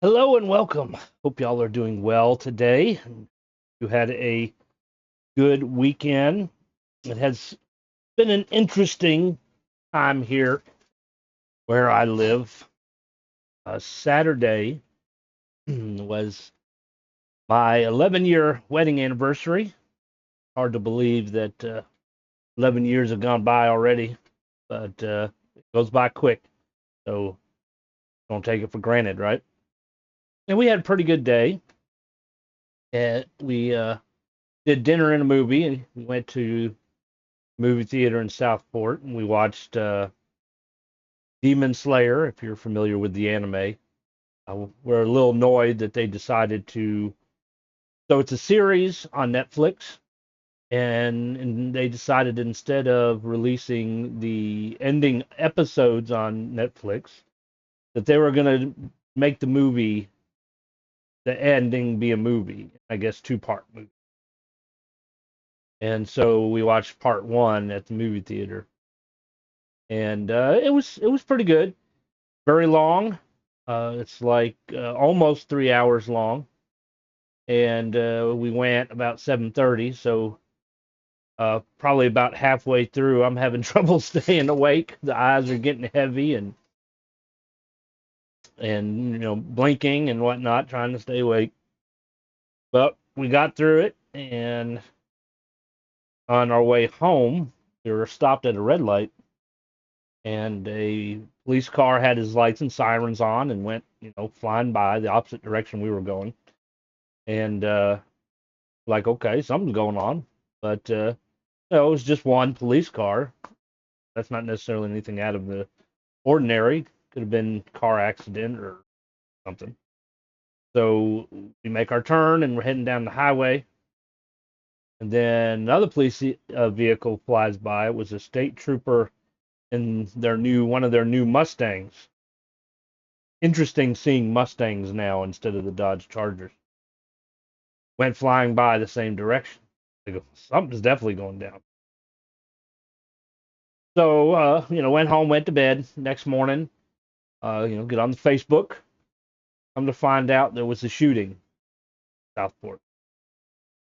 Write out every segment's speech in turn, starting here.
Hello and welcome. Hope y'all are doing well today. You had a good weekend. It has been an interesting time here where I live. Saturday was my 11-year wedding anniversary. Hard to believe that 11 years have gone by already, but it goes by quick. So don't take it for granted, right? And we had a pretty good day. We did dinner and a movie, and we went to movie theater in Southport, and we watched Demon Slayer. If you're familiar with the anime, we're a little annoyed that they decided to. So it's a series on Netflix, and they decided instead of releasing the ending episodes on Netflix, that they were going to make the ending be a movie. I guess two-part movie. And so we watched part one at the movie theater, and it was pretty good. Very long. It's like almost 3 hours long, and we went about 7:30. So probably about halfway through, I'm having trouble staying awake. The eyes are getting heavy, and blinking and whatnot, trying to stay awake. But we got through it, and on our way home, we were stopped at a red light, and a police car had his lights and sirens on and went, flying by the opposite direction we were going. And like, okay, something's going on. But it was just one police car. That's not necessarily anything out of the ordinary. Could have been car accident or something. So we make our turn and we're heading down the highway. And then another police vehicle flies by. It was a state trooper in one of their new Mustangs. Interesting seeing Mustangs now instead of the Dodge Chargers. Went flying by the same direction. They go, something's definitely going down. So, went home, went to bed. Next morning, get on the Facebook. Come to find out there was a shooting in Southport.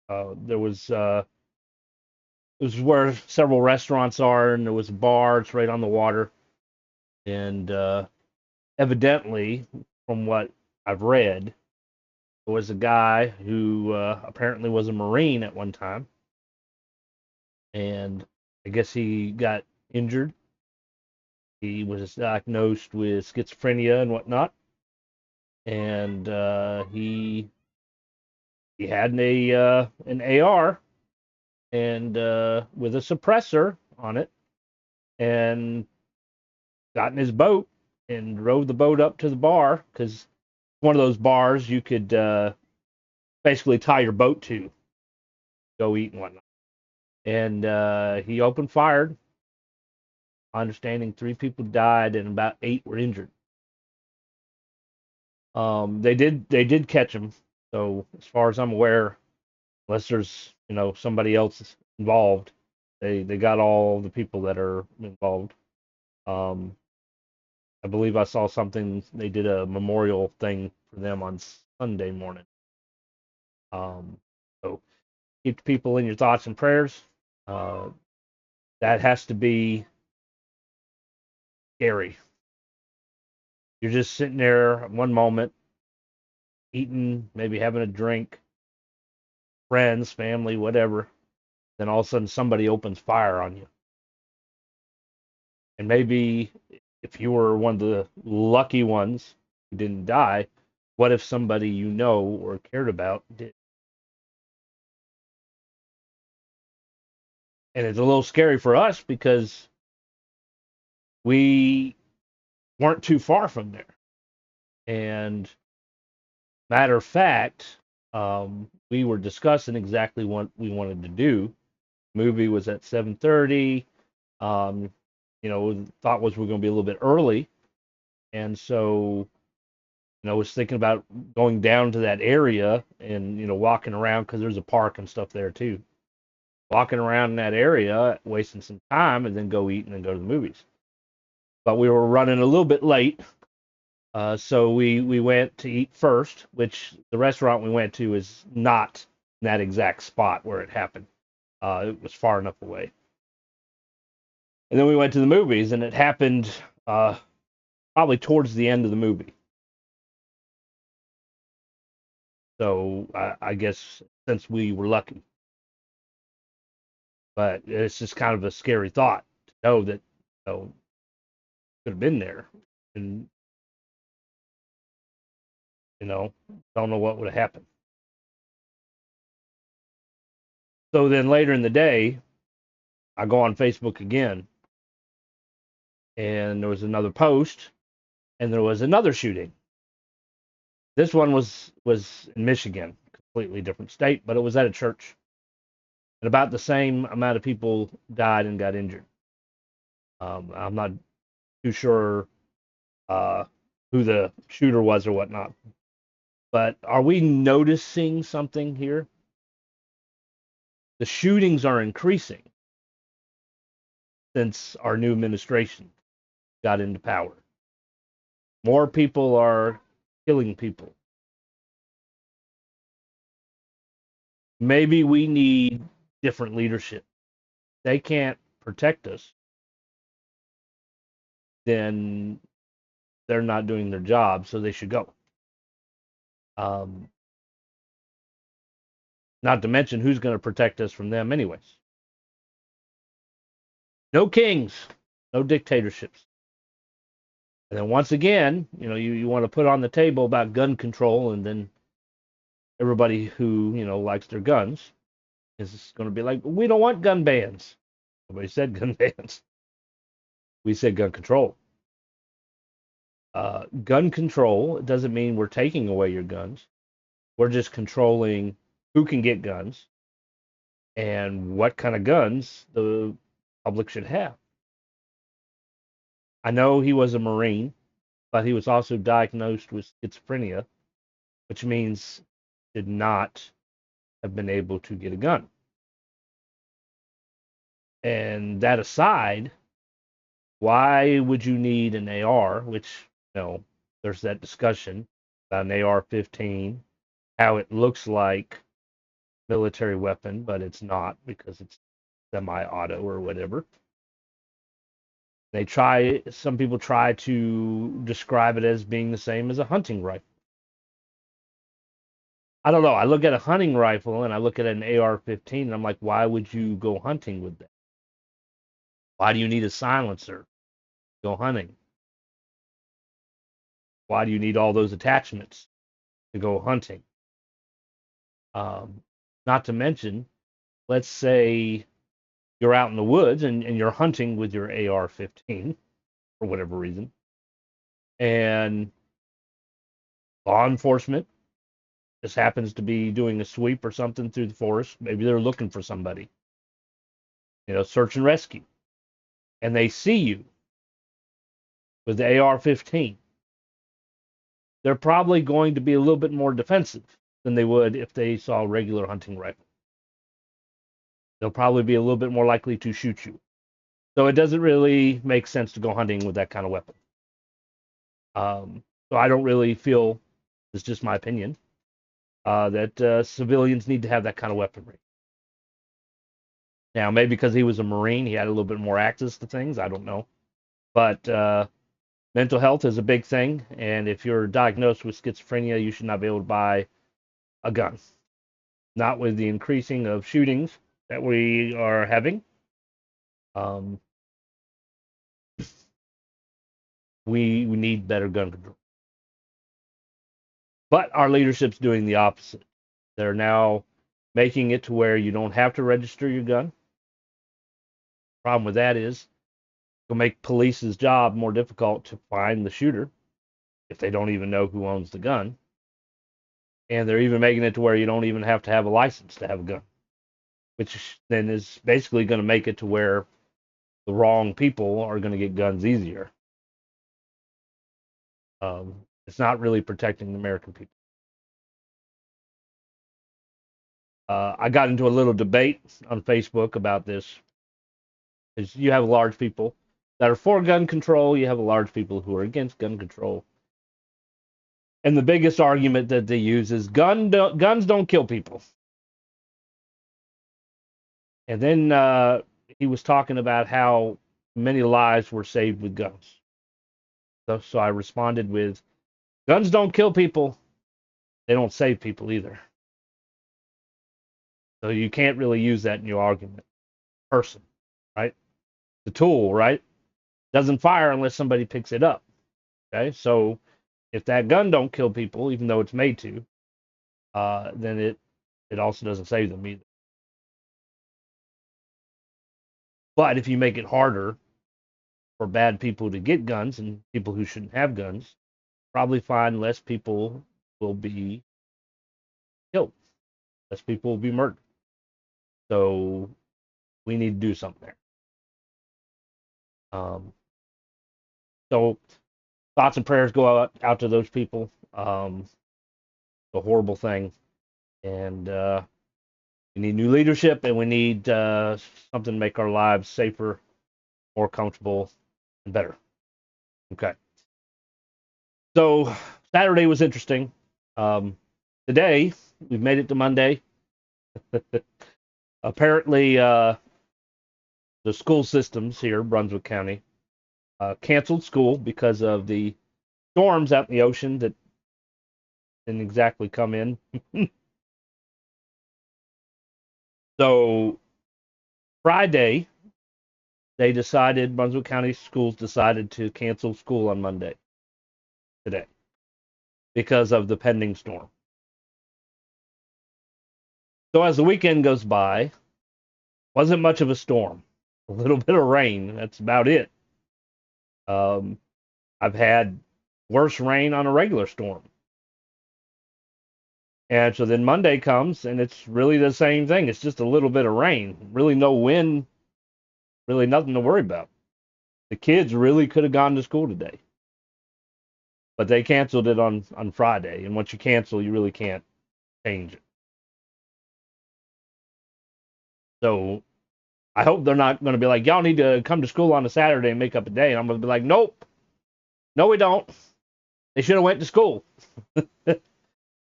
There was it was where several restaurants are, and there was a bar. It's right on the water, and evidently, from what I've read, there was a guy who apparently was a Marine at one time, and I guess he got injured. He was diagnosed with schizophrenia and whatnot, and he had an AR and with a suppressor on it, and got in his boat and drove the boat up to the bar because one of those bars you could basically tie your boat to go eat and whatnot. And he opened fired. Understanding 3 people died and about 8 were injured. They did catch him. So as far as I'm aware, unless there's somebody else involved, they got all the people that are involved. Um, I believe I saw something. They did a memorial thing for them on Sunday morning. Um, so keep the people in your thoughts and prayers. Uh, that has to be scary. You're just sitting there one moment, eating, maybe having a drink, friends, family, whatever. Then all of a sudden somebody opens fire on you. And maybe if you were one of the lucky ones who didn't die, what if somebody you know or cared about did? And it's a little scary for us because we weren't too far from there. And matter of fact, we were discussing exactly what we wanted to do. Movie was at 7:30. Um, thought was we're going to be a little bit early, and so I was thinking about going down to that area and walking around because there's a park and stuff there too. Walking around in that area, wasting some time, and then go eat and then go to the movies. But we were running a little bit late. So we went to eat first, which the restaurant we went to is not in that exact spot where it happened. It was far enough away. And then we went to the movies, and it happened uh, probably towards the end of the movie. So I guess since we were lucky, but it's just kind of a scary thought to know that could have been there, and you know don't know what would have happened. So then later in the day, I go on Facebook again, and there was another post, and there was another shooting. This one was in Michigan, completely different state, but it was at a church, and about the same amount of people died and got injured. I'm not too sure uh, who the shooter was or whatnot, but are we noticing something here? The shootings are increasing since our new administration got into power. More people are killing people. Maybe we need different leadership. They can't protect us, then they're not doing their job, so they should go. Um, Not to mention who's going to protect us from them, anyways. No kings, no dictatorships. And then once again, you want to put on the table about gun control, and then everybody who likes their guns is going to be like, we don't want gun bans. Nobody said gun bans. We said gun control. Gun control doesn't mean we're taking away your guns. We're just controlling who can get guns and what kind of guns the public should have. I know he was a Marine, but he was also diagnosed with schizophrenia, which means did not have been able to get a gun. And that aside, why would you need an AR? Which, there's that discussion about an AR-15, how it looks like military weapon, but it's not because it's semi-auto or whatever. Some people try to describe it as being the same as a hunting rifle. I don't know. I look at a hunting rifle and I look at an AR-15 and I'm like, why would you go hunting with that? Why do you need a silencer to go hunting? Why do you need all those attachments to go hunting? Um, Not to mention, let's say you're out in the woods and you're hunting with your AR-15 for whatever reason, and law enforcement just happens to be doing a sweep or something through the forest. Maybe they're looking for somebody, search and rescue, and they see you with the AR-15. They're probably going to be a little bit more defensive than they would if they saw a regular hunting rifle. They'll probably be a little bit more likely to shoot you. So it doesn't really make sense to go hunting with that kind of weapon. So I don't really feel, it's just my opinion, that civilians need to have that kind of weaponry. Now, maybe because he was a Marine, he had a little bit more access to things. I don't know. But mental health is a big thing. And if you're diagnosed with schizophrenia, you should not be able to buy a gun. Not with the increasing of shootings that we are having. Um, we need better gun control. But our leadership's doing the opposite. They're now making it to where you don't have to register your gun. Problem with that is it'll make police's job more difficult to find the shooter if they don't even know who owns the gun. And they're even making it to where you don't even have to have a license to have a gun, which then is basically going to make it to where the wrong people are going to get guns easier. It's not really protecting the American people. I got into a little debate on Facebook about this. Is you have large people that are for gun control, you have large people who are against gun control. And the biggest argument that they use is guns don't kill people. And then he was talking about how many lives were saved with guns. So I responded with, guns don't kill people. They don't save people either. So you can't really use that in your argument. Person, right? The tool, right? Doesn't fire unless somebody picks it up. Okay, so if that gun don't kill people, even though it's made to, then it also doesn't save them either. But if you make it harder for bad people to get guns and people who shouldn't have guns, probably find less people will be killed, less people will be murdered. So we need to do something there. So thoughts and prayers go out to those people. A horrible thing, and we need new leadership, and we need something to make our lives safer, more comfortable, and better. Okay. So Saturday was interesting. Today we've made it to Monday. Apparently, the school systems here, Brunswick County, canceled school because of the storms out in the ocean that didn't exactly come in. So Friday, Brunswick County schools decided to cancel school on Monday, today, because of the pending storm. So as the weekend goes by, wasn't much of a storm. A little bit of rain. That's about it. I've had worse rain on a regular storm. And so then Monday comes and it's really the same thing. It's just a little bit of rain. Really no wind, really nothing to worry about. The kids really could have gone to school today. But they canceled it on Friday. And once you cancel, you really can't change it. So I hope they're not going to be like, y'all need to come to school on a Saturday and make up a day. And I'm going to be like, nope. No, we don't. They should have went to school.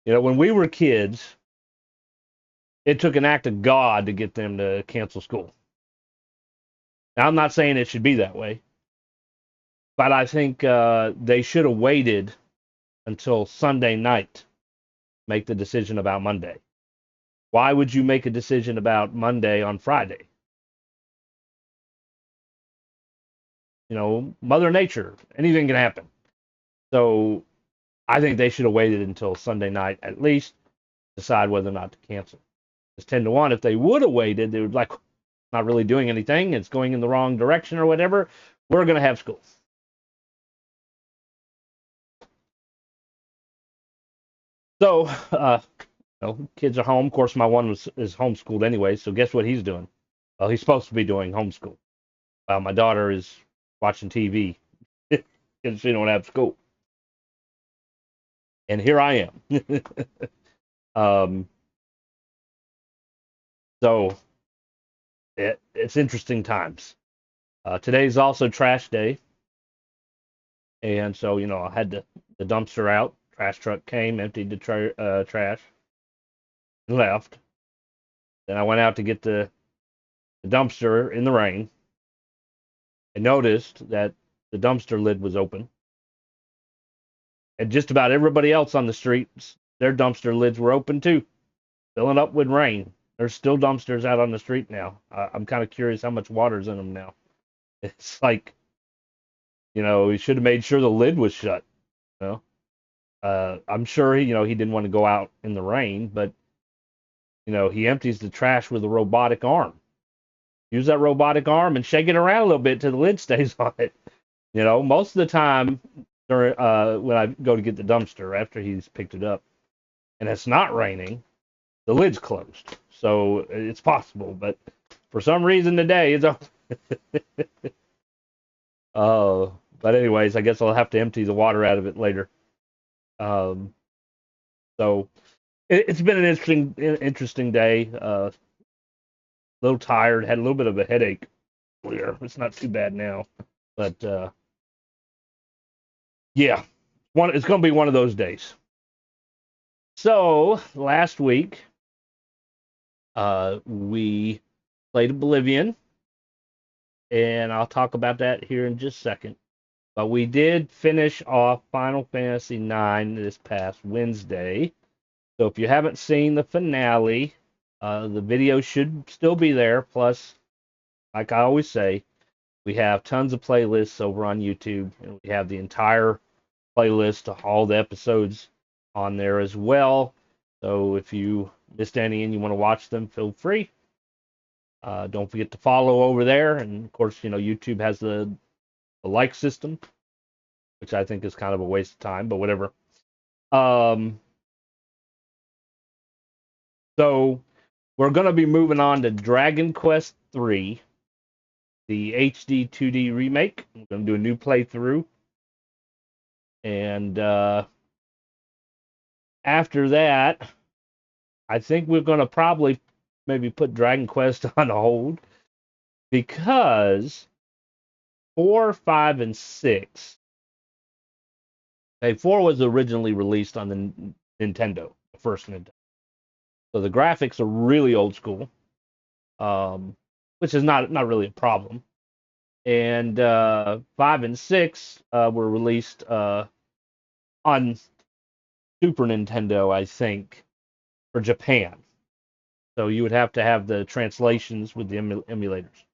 When we were kids, it took an act of God to get them to cancel school. Now, I'm not saying it should be that way, but I think they should have waited until Sunday night to make the decision about Monday. Why would you make a decision about Monday on Friday? Mother Nature, anything can happen. So I think they should have waited until Sunday night at least to decide whether or not to cancel. It's 10-1. If they would have waited, they would like, not really doing anything. It's going in the wrong direction or whatever. We're going to have school. So, kids are home. Of course, my one is homeschooled anyway. So guess what he's doing? Well, he's supposed to be doing homeschool. My daughter is watching TV because she don't have school. And here I am. So it's interesting times. Today's also trash day. And so, I had the dumpster out. Trash truck came, emptied the trash, and left. Then I went out to get the dumpster in the rain. I noticed that the dumpster lid was open. And just about everybody else on the streets, their dumpster lids were open too, filling up with rain. There's still dumpsters out on the street now. I'm kind of curious how much water's in them now. It's like, we should have made sure the lid was shut. I'm sure he didn't want to go out in the rain, but he empties the trash with a robotic arm. Use that robotic arm and shake it around a little bit till the lid stays on it. Most of the time when I go to get the dumpster after he's picked it up, and it's not raining, the lid's closed. So it's possible, but for some reason today it's open. But anyways, I guess I'll have to empty the water out of it later. So it's been an interesting day. A little tired, had a little bit of a headache earlier. It's not too bad now, but yeah, it's going to be one of those days. So last week, we played Oblivion, and I'll talk about that here in just a second. But we did finish off Final Fantasy IX this past Wednesday. So if you haven't seen the finale, the video should still be there. Plus, like I always say, we have tons of playlists over on YouTube, and we have the entire playlist of all the episodes on there as well. So if you missed any and you want to watch them, feel free. Don't forget to follow over there, and of course, YouTube has the like system, which I think is kind of a waste of time, but whatever. Um, so we're gonna be moving on to Dragon Quest III, the HD 2D remake. We're gonna do a new playthrough, and after that, I think we're gonna probably maybe put Dragon Quest on hold because 4, 5, and 6. Hey, 4 was originally released on the Nintendo, the first Nintendo. So the graphics are really old school, um, which is not really a problem. And 5 and 6 were released on Super Nintendo, I think, for Japan. So you would have to have the translations with the emulators,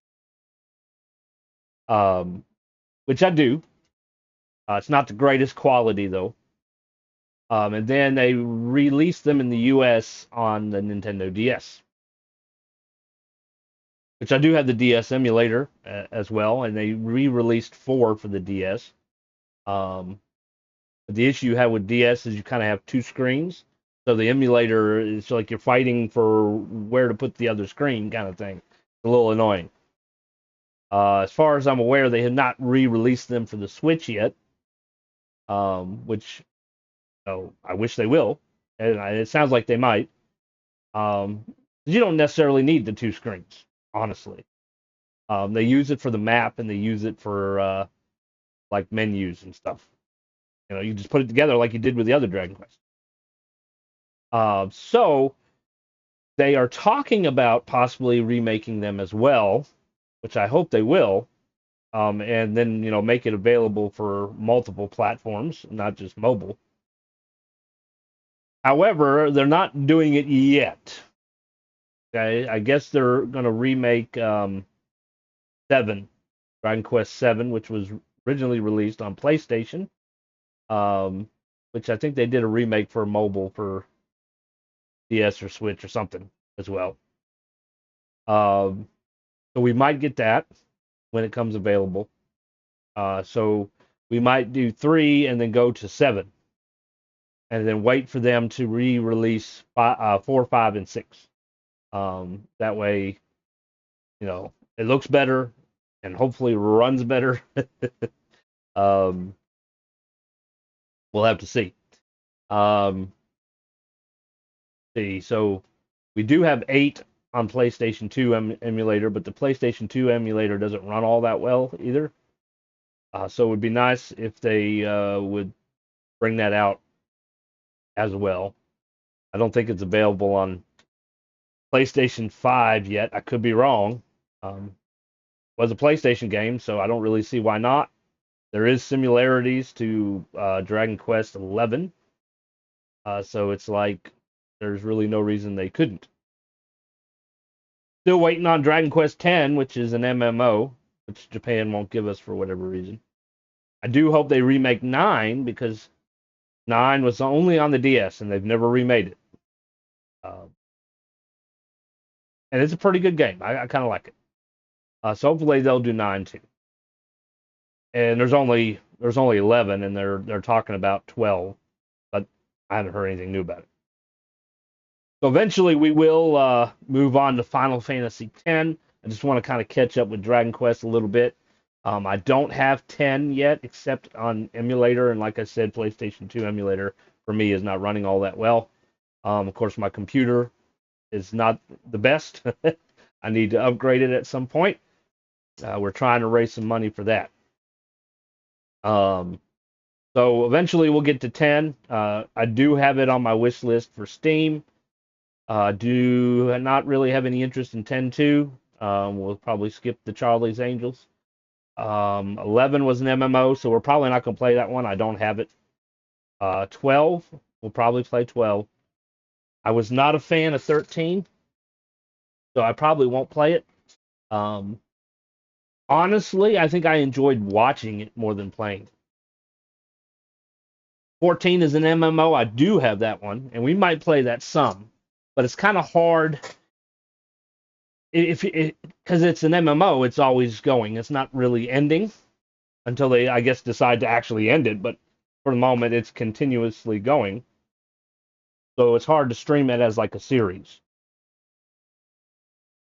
um, which I do. It's not the greatest quality though. And then they released them in the U.S. on the Nintendo DS, which I do have the DS emulator as well, and they re-released 4 for the DS. Um, but the issue you have with DS is you kind of have two screens, so the emulator is like you're fighting for where to put the other screen, kind of thing. It's a little annoying. As far as I'm aware, they have not re-released them for the Switch yet, which I wish they will, and it sounds like they might. Um, you don't necessarily need the two screens, honestly. They use it for the map and they use it for like menus and stuff. You just put it together like you did with the other Dragon Quest. So they are talking about possibly remaking them as well, which I hope they will, and then make it available for multiple platforms, not just mobile. However, they're not doing it yet. Okay, I guess they're going to remake 7, Dragon Quest 7, which was originally released on PlayStation, um, which I think they did a remake for mobile for DS or Switch or something as well. Um, so we might get that when it comes available. So we might do 3 and then go to 7, and then wait for them to re-release 4, 5, and 6. That way, it looks better and hopefully runs better. um, we'll have to see. Um, so we do have 8 on PlayStation 2 emulator, but the PlayStation 2 emulator doesn't run all that well either. So it would be nice if they would bring that out as well. I don't think it's available on PlayStation 5 yet. I could be wrong. It was a PlayStation game, so I don't really see why not. There is similarities to Dragon Quest 11, so it's like there's really no reason they couldn't. Still waiting on Dragon Quest 10, which is an MMO, which Japan won't give us for whatever reason. I do hope they remake 9 because 9 was only on the DS and they've never remade it. Uh, and it's a pretty good game. I kind of like it. So hopefully they'll do 9 too. And there's only 11, and they're talking about 12, but I haven't heard anything new about it. So eventually we will move on to Final Fantasy X. I just want to kind of catch up with Dragon Quest a little bit. I don't have 10 yet, except on emulator, and like I said, PlayStation 2 emulator for me is not running all that well. Of course, my computer is not the best. I need to upgrade it at some point. We're trying to raise some money for that. So So eventually we'll get to 10. I do have it on my wish list for Steam. Do not really have any interest in 10-2. We'll probably skip the Charlie's Angels. 11 was an MMO, so we're probably not going to play that one. I don't have it. 12, we'll probably play 12. I was not a fan of 13, so I probably won't play it. Um, Honestly, I think I enjoyed watching it more than playing. 14 is an MMO. I do have that one, and we might play that some, but it's kind of hard if because it's an MMO. It's always going. It's not really ending until they, I guess, decide to actually end it. But for the moment, it's continuously going, so it's hard to stream it as like a series.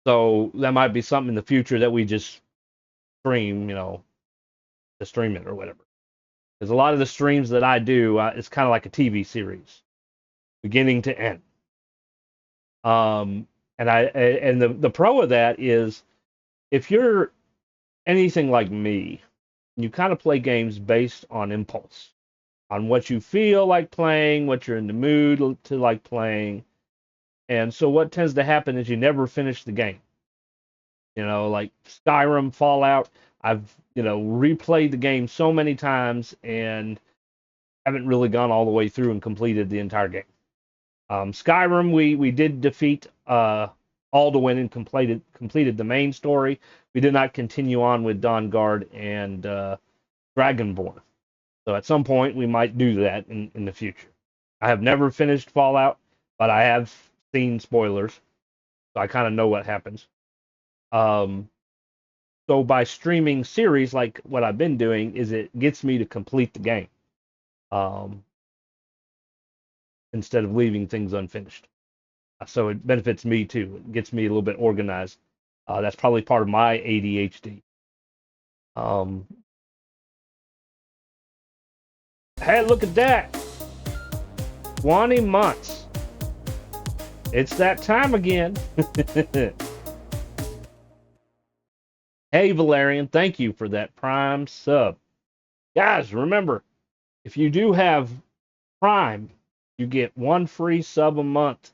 So that might be something in the future that we just stream, to stream it or whatever. Because a lot of the streams that I do, it's kind of like a TV series, beginning to end. Um, and the pro of that is if you're anything like me, you kind of play games based on impulse, on what you feel like playing, what you're in the mood to like playing. And so what tends to happen is you never finish the game. Like Skyrim, Fallout, I've, replayed the game so many times and haven't really gone all the way through and completed the entire game. Skyrim, we did defeat Alduin and completed the main story. We did not continue on with Dawnguard and Dragonborn. So at some point we might do that in the future. I have never finished Fallout, but I have seen spoilers, so I kind of know what happens. Um, so by streaming series like what I've been doing, is it gets me to complete the game um, instead of leaving things unfinished. So it benefits me too. It gets me a little bit organized. That's probably part of my ADHD. Um, hey, look at that! 20 months. It's that time again. Hey, Valerian, thank you for that Prime sub. Guys, remember, if you do have Prime, you get one free sub a month.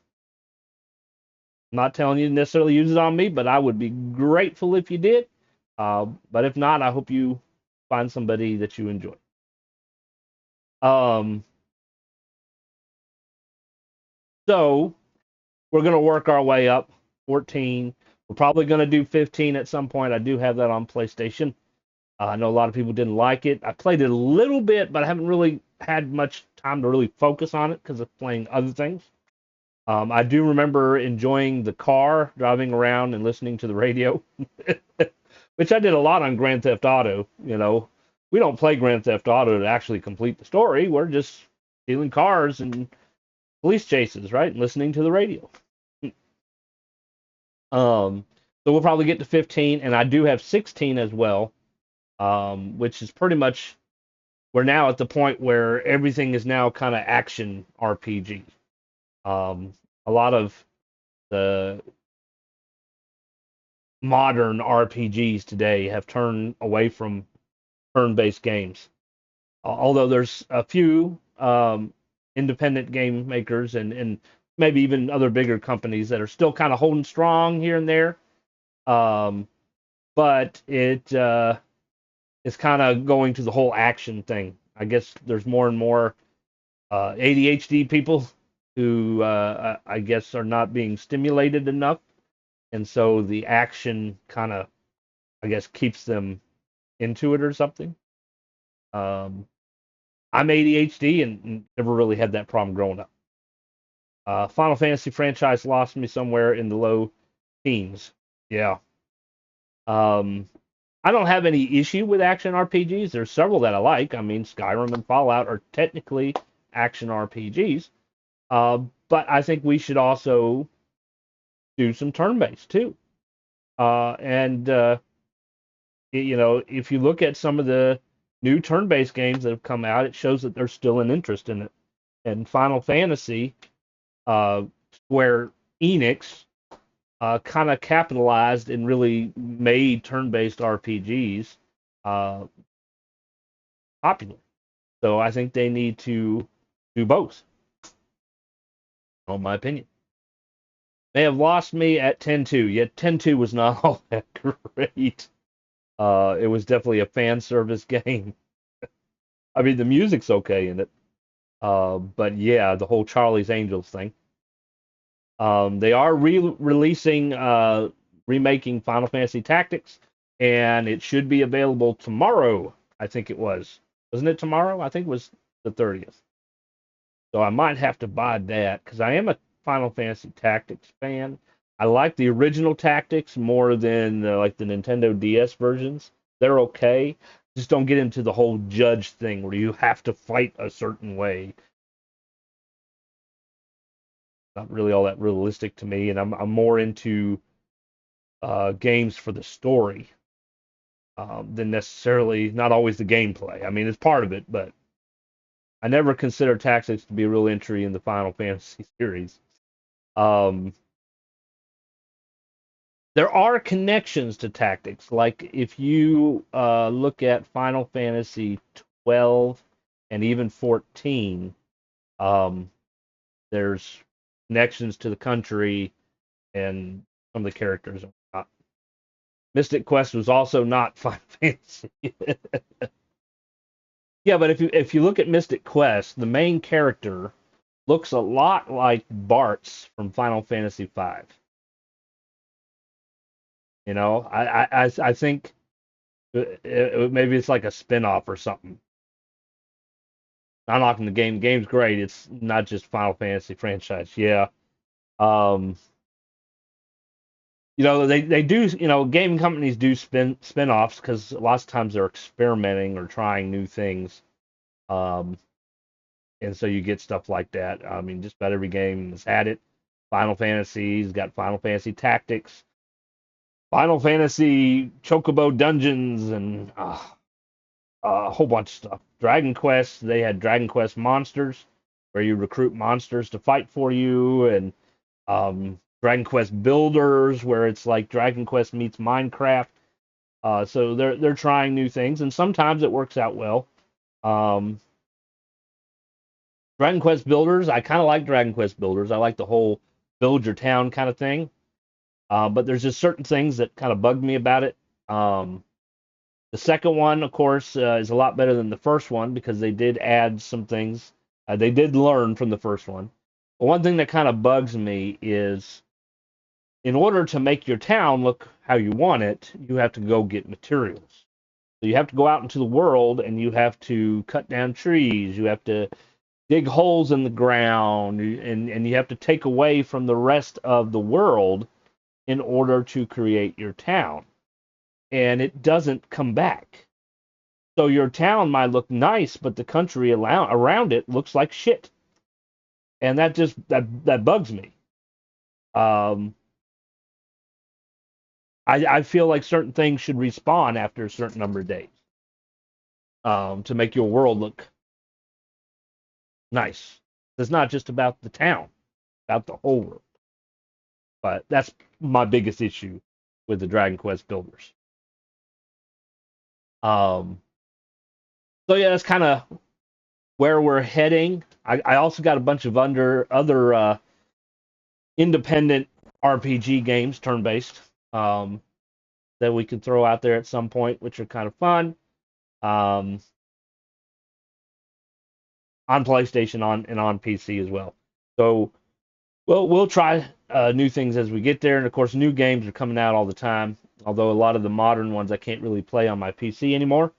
I'm not telling you to necessarily use it on me, but I would be grateful if you did. But if not, I hope you find somebody that you enjoy. Um, so we're going to work our way up. 14. We're probably going to do 15 at some point. I do have that on PlayStation. I know a lot of people didn't like it. I played it a little bit, but I haven't really had much time to really focus on it because of playing other things. I do remember enjoying the car, driving around and listening to the radio, which I did a lot on Grand Theft Auto. We don't play Grand Theft Auto to actually complete the story. We're just stealing cars and police chases, right? And listening to the radio. So we'll probably get to 15, and I do have 16 as well, which is pretty much we're now at the point where everything is now kind of action RPG. A lot of the modern RPGs today have turned away from turn-based games. Although there's a few independent game makers and maybe even other bigger companies that are still kind of holding strong here and there. But it is kind of going to the whole action thing. I guess there's more and more ADHD people who I guess are not being stimulated enough, and so the action kind of, I guess, keeps them into it or something. Um, I'm ADHD and never really had that problem growing up. Final Fantasy franchise lost me somewhere in the low teens. Yeah. Um, I don't have any issue with action RPGs. There's several that I like. I mean, Skyrim and Fallout are technically action RPGs. But I think we should also do some turn-based too. And if you look at some of the new turn-based games that have come out, it shows that there's still an interest in it. And Final Fantasy, where Enix kind of capitalized and really made turn-based RPGs popular. So I think they need to do both, in my opinion. They have lost me at 10-2. Yet 10-2 was not all that great. It was definitely a fan service game. I mean, the music's okay in it. But yeah, the whole Charlie's Angels thing. They are releasing, remaking Final Fantasy Tactics, and it should be available tomorrow. I think it was. Wasn't it tomorrow? I think it was the 30th. So I might have to buy that because I am a Final Fantasy Tactics fan. I like the original Tactics more than like the Nintendo DS versions. They're okay. Just don't get into the whole judge thing where you have to fight a certain way. Not really all that realistic to me, and I'm more into games for the story than necessarily not always the gameplay. I mean, it's part of it, but I never consider Tactics to be a real entry in the Final Fantasy series. Um, there are connections to Tactics, like if you look at Final Fantasy 12 and even 14, um, there's connections to the country and some of the characters. Mystic Quest was also not Final Fantasy. Yeah, but if you look at Mystic Quest, the main character looks a lot like Bart's from Final Fantasy V. You know, I think maybe it's like a spin-off or something. I'm knocking the game. The game's great. It's not just Final Fantasy franchise. Yeah. Um, they do, gaming companies do spin-offs because lots of times they're experimenting or trying new things. Um, and so you get stuff like that. I mean, just about every game has had it. Final Fantasy's got Final Fantasy Tactics, Final Fantasy Chocobo Dungeons, and a whole bunch of stuff. Dragon Quest, they had Dragon Quest Monsters, where you recruit monsters to fight for you, and Dragon Quest Builders, where it's like Dragon Quest meets Minecraft. So they're trying new things, and sometimes it works out well. Um, Dragon Quest Builders, I kind of like Dragon Quest Builders. I like the whole build your town kind of thing. But there's just certain things that kind of bugged me about it. The second one, of course, is a lot better than the first one because they did add some things. They did learn from the first one. But one thing that kind of bugs me is in order to make your town look how you want it, you have to go get materials. So you have to go out into the world and you have to cut down trees. You have to dig holes in the ground, and you have to take away from the rest of the world in order to create your town. And it doesn't come back. So your town might look nice, but the country around it looks like shit. And that bugs me. Um, I feel like certain things should respawn after a certain number of days to make your world look nice. It's not just about the town, about the whole world. But that's my biggest issue with the Dragon Quest builders. Um, so yeah, that's kind of where we're heading. I also got a bunch of other independent RPG games, turn-based, that we can throw out there at some point, which are kind of fun. Um, on PlayStation and on PC as well. So we'll try new things as we get there, and of course, new games are coming out all the time. Although a lot of the modern ones I can't really play on my PC anymore.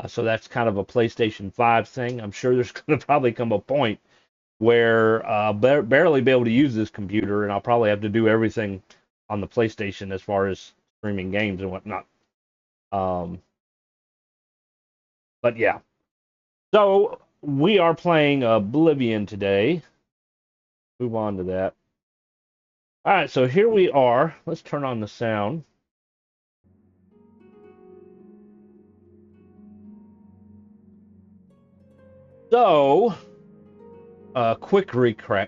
So that's kind of a PlayStation 5 thing. I'm sure there's going to probably come a point where barely be able to use this computer, and I'll probably have to do everything on the PlayStation as far as streaming games and whatnot. Um, but yeah. So we are playing Oblivion today. Move on to that. All right, so here we are. Let's turn on the sound. So, a quick recap.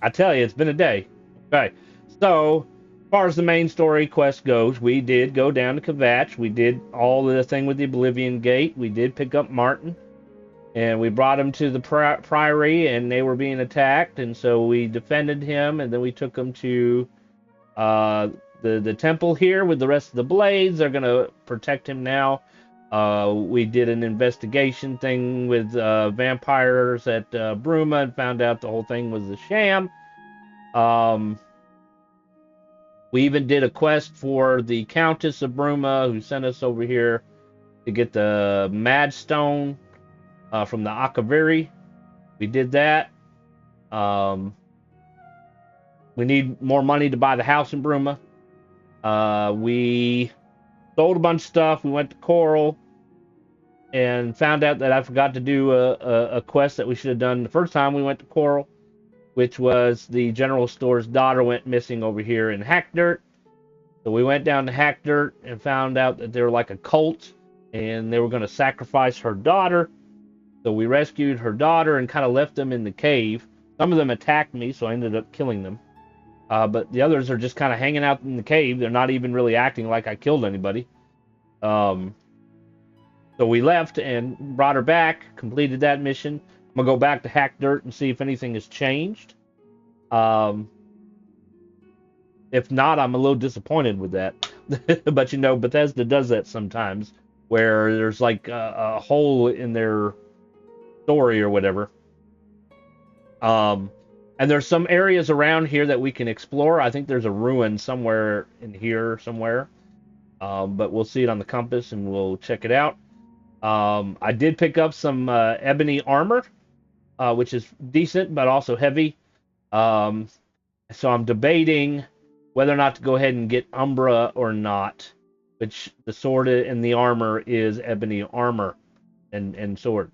I tell you, it's been a day. Okay, so far as the main story quest goes, we did go down to Kvatch. We did all the thing with the Oblivion Gate. We did pick up Martin, and we brought him to the Priory, and they were being attacked, and so we defended him, and then we took him to uh, the temple here with the rest of the Blades. They're gonna protect him now. We did an investigation thing with vampires at Bruma and found out the whole thing was a sham. Um, we even did a quest for the Countess of Bruma, who sent us over here to get the Mad Stone from the Akaviri. We did that. Um, we need more money to buy the house in Bruma. We sold a bunch of stuff. We went to Coral and found out that I forgot to do a quest that we should have done the first time we went to Coral, which was the general store's daughter went missing over here in Hackdirt. So we went down to Hackdirt and found out that they were like a cult and they were going to sacrifice her daughter. So we rescued her daughter and kind of left them in the cave. Some of them attacked me, so I ended up killing them. But the others are just kind of hanging out in the cave. They're not even really acting like I killed anybody. So we left and brought her back, completed that mission. I'm going to go back to Hackdirt and see if anything has changed. If not, I'm a little disappointed with that. But you know, Bethesda does that sometimes, where there's like a hole in their story or whatever. And there's some areas around here that we can explore. I think there's a ruin somewhere in here somewhere. But we'll see it on the compass and we'll check it out. I did pick up some ebony armor, which is decent but also heavy. So I'm debating whether or not to go ahead and get Umbra or not, which the sword and the armor is ebony armor and sword.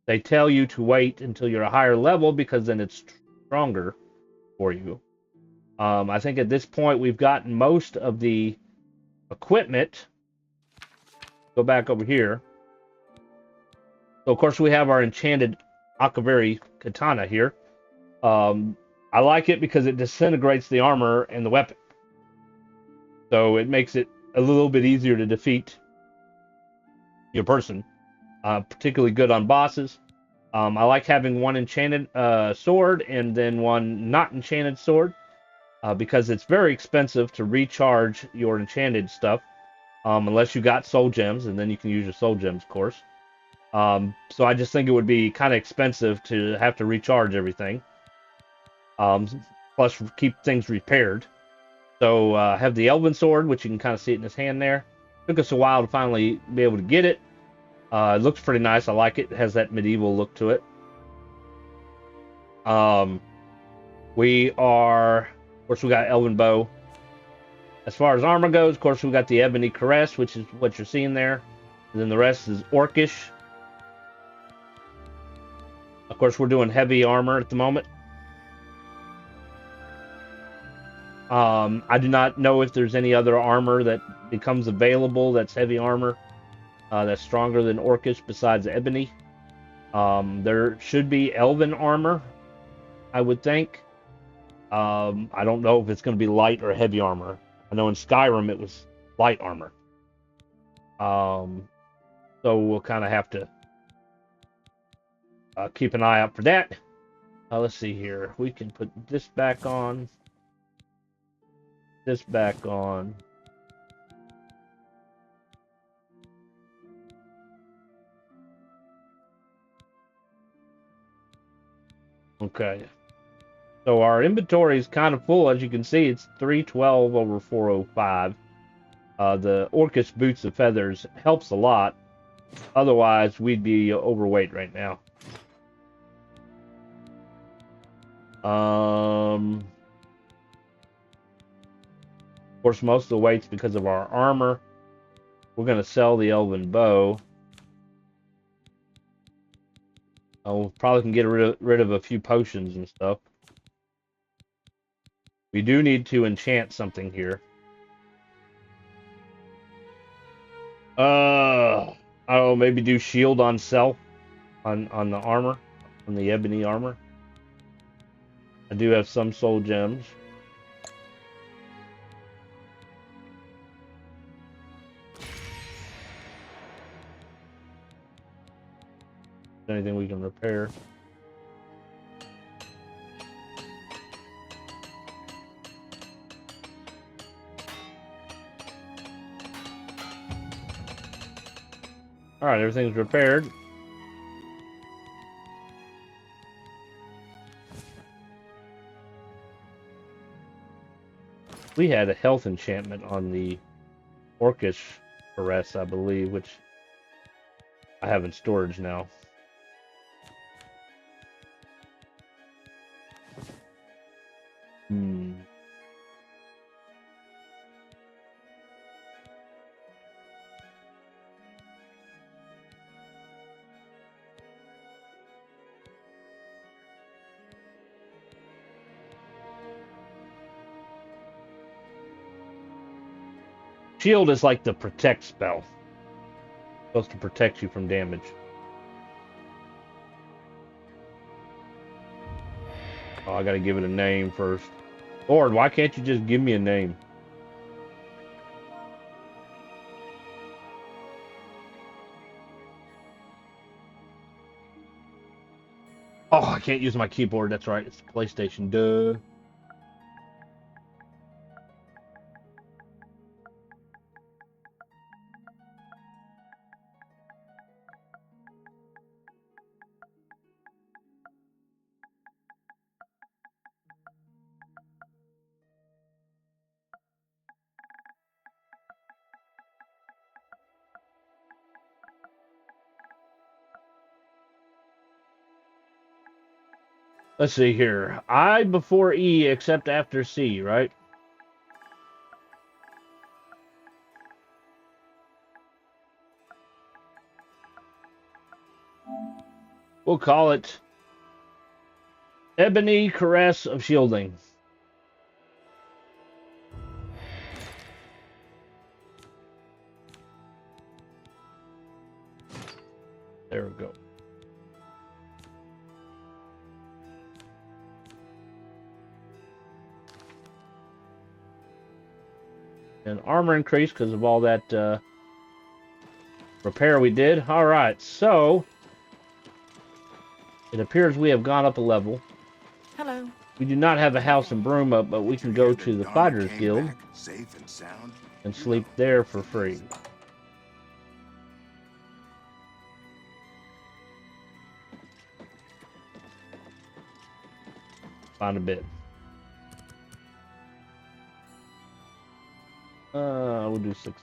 They tell you to wait until you're a higher level because then it's stronger for you. I think at this point we've gotten most of the equipment. Go back over here. So of course we have our enchanted Akaviri katana here. I like it because it disintegrates the armor and the weapon. So it makes it a little bit easier to defeat your person. Particularly good on bosses. I like having one enchanted sword and then one not enchanted sword. Because it's very expensive to recharge your enchanted stuff. Unless you got soul gems, and then you can use your soul gems, of course. So I just think it would be kind of expensive to have to recharge everything. Plus keep things repaired. So I have the Elven Sword, which you can kind of see it in his hand there. Took us a while to finally be able to get it. It looks pretty nice. I like it. It has that medieval look to it. We got Elven Bow. As far as armor goes, of course, we got the Ebony Caress, which is what you're seeing there. And then the rest is Orcish. Of course, we're doing heavy armor at the moment. I do not know if there's any other armor that becomes available that's heavy armor, that's stronger than Orcish besides Ebony. There should be Elven armor, I would think. I don't know if it's going to be light or heavy armor. I know in Skyrim it was light armor. So we'll kind of have to keep an eye out for that. Let's see here. We can put this back on. This back on. Okay. So our inventory is kind of full. As you can see, it's 312 over 405. The Orcish Boots of Feathers helps a lot. Otherwise, we'd be overweight right now. Of course, most of the weight's because of our armor. We're going to sell the Elven Bow. We probably can get rid of a few potions and stuff. We do need to enchant something here. I don't know, maybe do shield on self on the armor, on the ebony armor. I do have some soul gems. Anything we can repair. All right, everything's repaired. We had a health enchantment on the Orcish Caress, I believe, which I have in storage now. Shield is like the protect spell. Supposed to protect you from damage. Oh, I gotta give it a name first. Lord, why can't you just give me a name? Oh, I can't use my keyboard. That's right. It's PlayStation. Duh. Let's see here. I before E except after C, right? We'll call it Ebony Caress of Shielding. There we go. And armor increase because of all that repair we did. All right, so it appears we have gone up a level. Hello. We do not have a house in Bruma, but we can go to the Fighters Guild and sleep there for free. Find a bit. We'll do 6.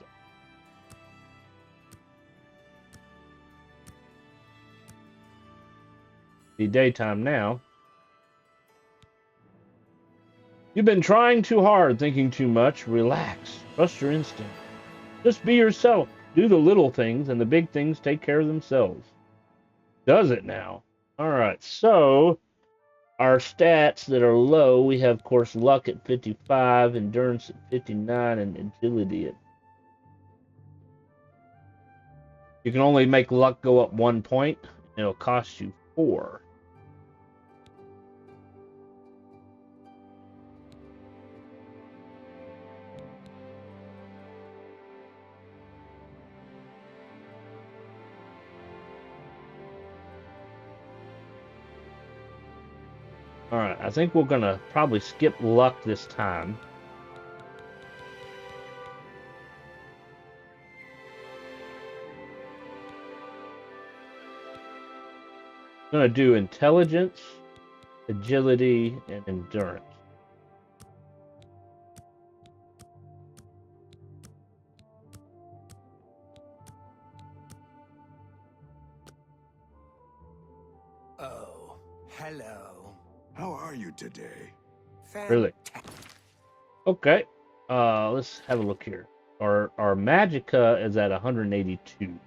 The daytime now. You've been trying too hard, thinking too much. Relax. Trust your instinct. Just be yourself. Do the little things, and the big things take care of themselves. Does it now? Alright, so our stats that are low, we have, of course, luck at 55, endurance at 59, and agility at... You can only make luck go up 1 point, and it'll cost you 4. Alright, I think we're gonna probably skip luck this time. I'm gonna do intelligence, agility, and endurance. Oh, hello. How are you today? Really? Okay. Let's have a look here. Our magicka is at 182.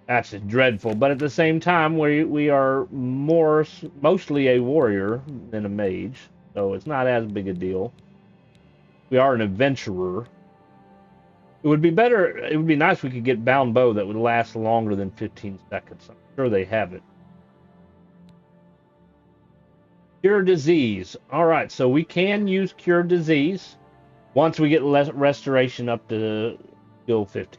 That's just dreadful, but at the same time, we are mostly a warrior than a mage, so it's not as big a deal. We are an adventurer. It would be better. It would be nice if we could get bound bow that would last longer than 15 seconds. I'm sure they have it. Cure disease. All right, so we can use cure disease once we get restoration up to skill 50.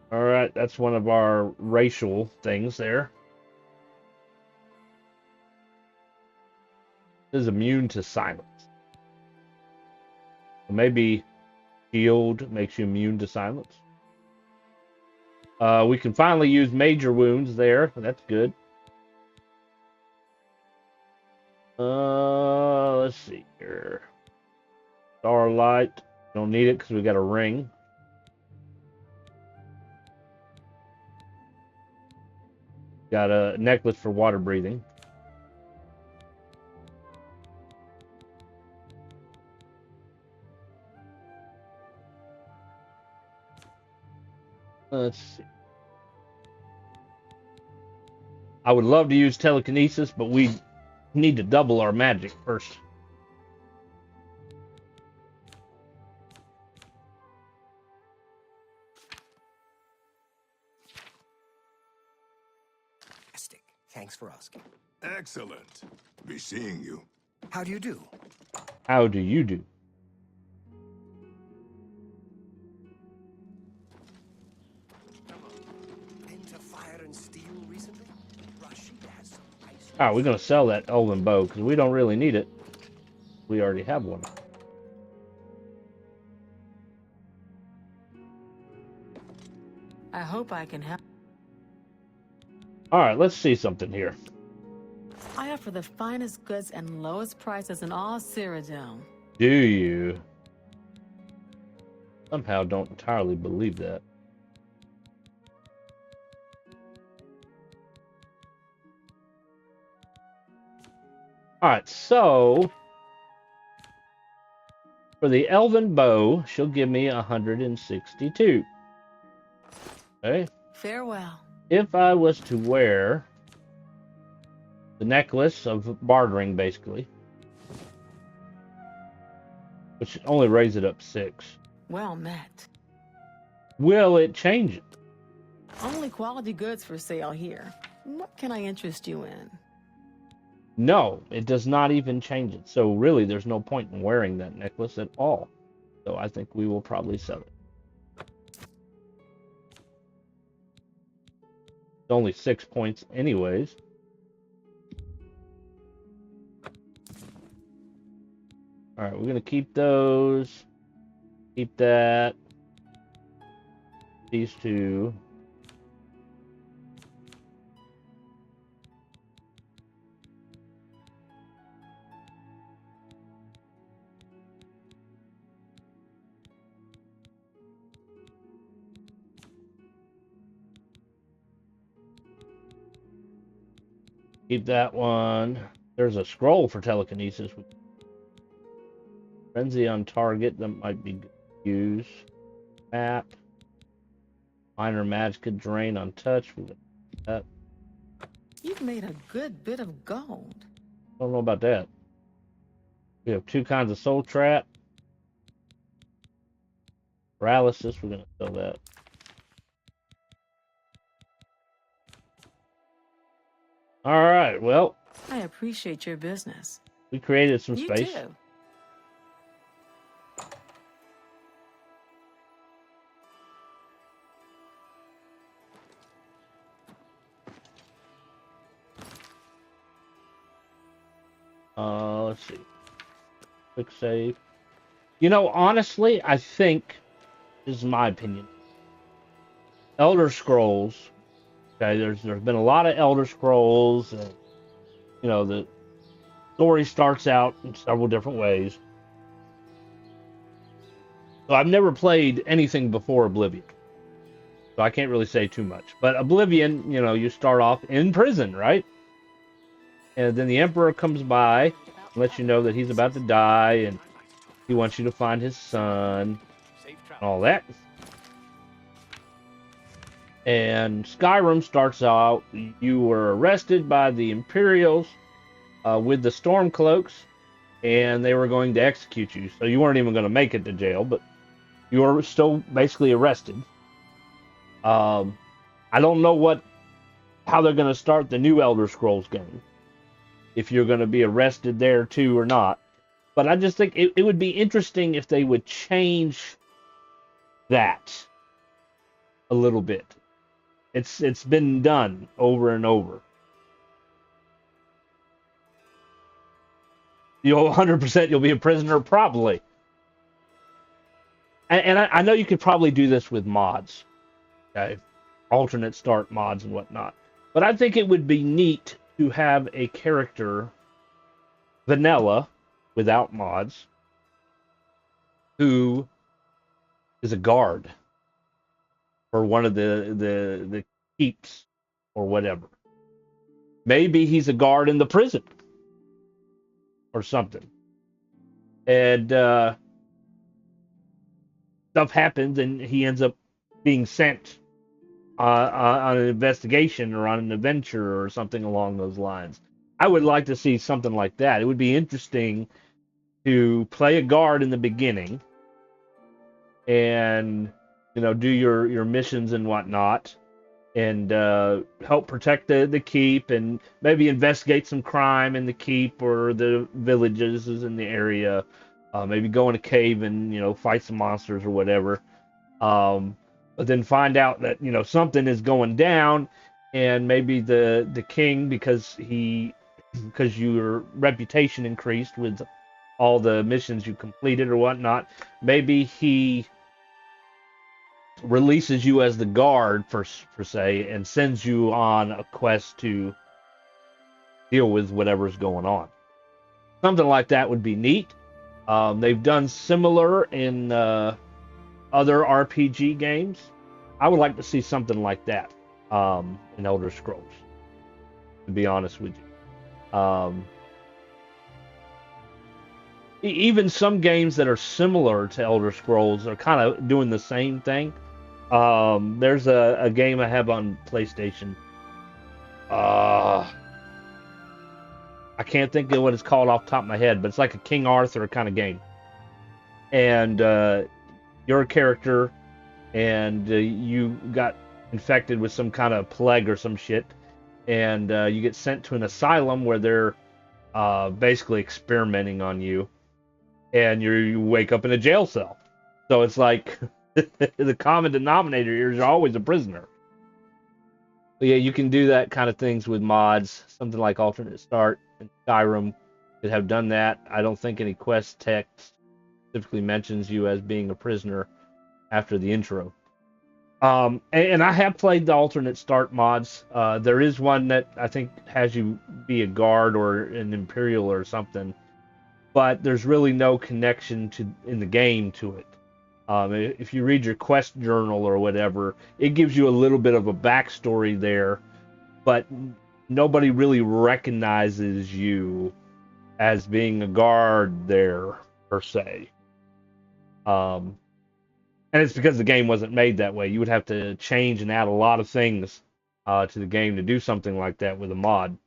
All right, that's one of our racial things there. It is immune to silence. So maybe shield makes you immune to silence. We can finally use major wounds there. That's good. Let's see here. Starlight. Don't need it because we got a ring. Got a necklace for water breathing. Let's see. I would love to use telekinesis, but we need to double our magic first. Fantastic. Thanks for asking. Excellent. Be seeing you. How do you do? How do you do? Into fire and steel recently? Rashida has some nice. All right, we're gonna sell that elven bow because we don't really need it. We already have one. I hope I can help. All right, let's see something here. I offer the finest goods and lowest prices in all Cyrodiil. Do you? Somehow don't entirely believe that. All right, so for the elven bow, she'll give me 162. Okay. Farewell. If I was to wear the necklace of bartering, basically, which only raise it up 6, Well met. will it change it? Only quality goods for sale here. What can I interest you in? No, it does not even change it. So really, there's no point in wearing that necklace at all. So I think we will probably sell it. It's only 6 points anyways. All right, we're going to keep those. Keep that. These two. Keep that one. There's a scroll for telekinesis. Frenzy on target, that might be good to use. Map. Minor magic drain on touch. We got that. You've made a good bit of gold. Don't know about that. We have 2 kinds of soul trap. Paralysis, we're gonna sell that. All right, well, I appreciate your business. we created some You space. too. Let's see. Quick save. You know, honestly, I think, this is my opinion, Elder Scrolls, okay, there's been a lot of Elder Scrolls, and, you know, the story starts out in several different ways. So I've never played anything before Oblivion, so I can't really say too much. But Oblivion, you know, you start off in prison, right? And then the Emperor comes by and lets you know that he's about to die, and he wants you to find his son, and all that. And Skyrim starts out, you were arrested by the Imperials with the Stormcloaks, and they were going to execute you. So you weren't even going to make it to jail, but you were still basically arrested. I don't know how they're going to start the new Elder Scrolls game, if you're going to be arrested there too or not. But I just think it would be interesting if they would change that. a little bit. It's been done over and over. You'll 100% you'll be a prisoner probably. And I know you could probably do this with mods, okay, alternate start mods and whatnot. But I think it would be neat to have a character vanilla without mods who is a guard for one of the keeps or whatever. Maybe he's a guard in the prison or something. And stuff happens and he ends up being sent on an investigation or on an adventure or something along those lines. I would like to see something like that. It would be interesting to play a guard in the beginning and do your missions and whatnot, and help protect the keep, and maybe investigate some crime in the keep or the villages in the area. Maybe go in a cave and fight some monsters or whatever. But then find out that something is going down, and maybe the king, because your reputation increased with all the missions you completed or whatnot, maybe he releases you as the guard per se and sends you on a quest to deal with whatever's going on. Something like that would be neat. They've done similar in other RPG games. I would like to see something like that in Elder Scrolls, to be honest with you. Even some games that are similar to Elder Scrolls are kind of doing the same thing. There's a game I have on PlayStation. I can't think of what it's called off the top of my head, but it's like a King Arthur kind of game. And you're a character, and you got infected with some kind of plague or some shit, and you get sent to an asylum where they're basically experimenting on you, and you wake up in a jail cell. So it's like the common denominator here is you're always a prisoner. But yeah, you can do that kind of things with mods. Something like Alternate Start and Skyrim could have done that. I don't think any quest text specifically mentions you as being a prisoner after the intro. And I have played the Alternate Start mods. There is one that I think has you be a guard or an Imperial or something, but there's really no connection in the game to it. If you read your quest journal or whatever, it gives you a little bit of a backstory there, but nobody really recognizes you as being a guard there, per se. And it's because the game wasn't made that way. You would have to change and add a lot of things to the game to do something like that with a mod.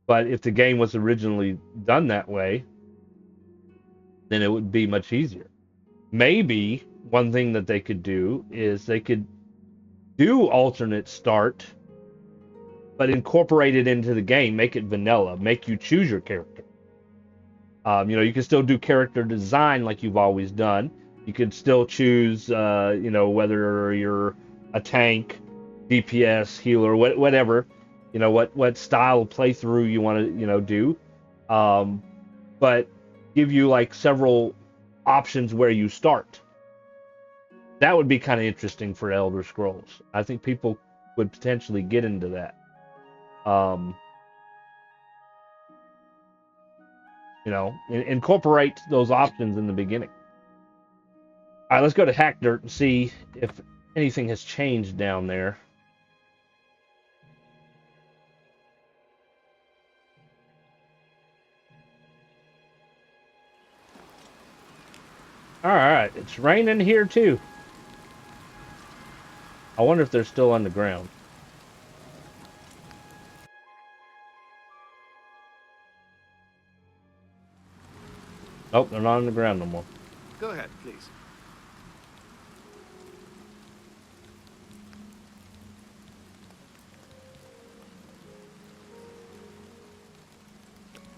But if the game was originally done that way, then it would be much easier. Maybe one thing that they could do is they could do alternate start, but incorporate it into the game, make it vanilla, make you choose your character. You can still do character design like you've always done. You could still choose, whether you're a tank, DPS, healer, whatever, what style of playthrough you want to, do. But give you like several options where you start. That would be kind of interesting for Elder Scrolls. I think people would potentially get into that. Incorporate those options in the beginning. All right, let's go to Hack Dirt and see if anything has changed down there. All right, it's raining here too. I wonder if they're still underground. Nope, they're not on the ground no more. Go ahead, please.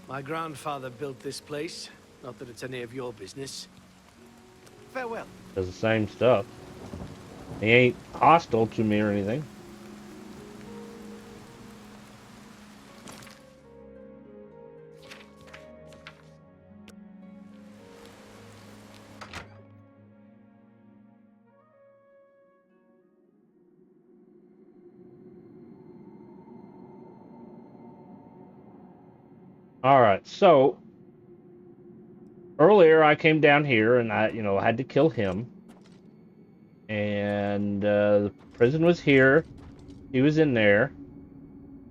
My grandfather built this place. Not that it's any of your business. Farewell. Does the same stuff. He ain't hostile to me or anything. All right, so earlier I came down here and I had to kill him. And the prison was here. He was in there.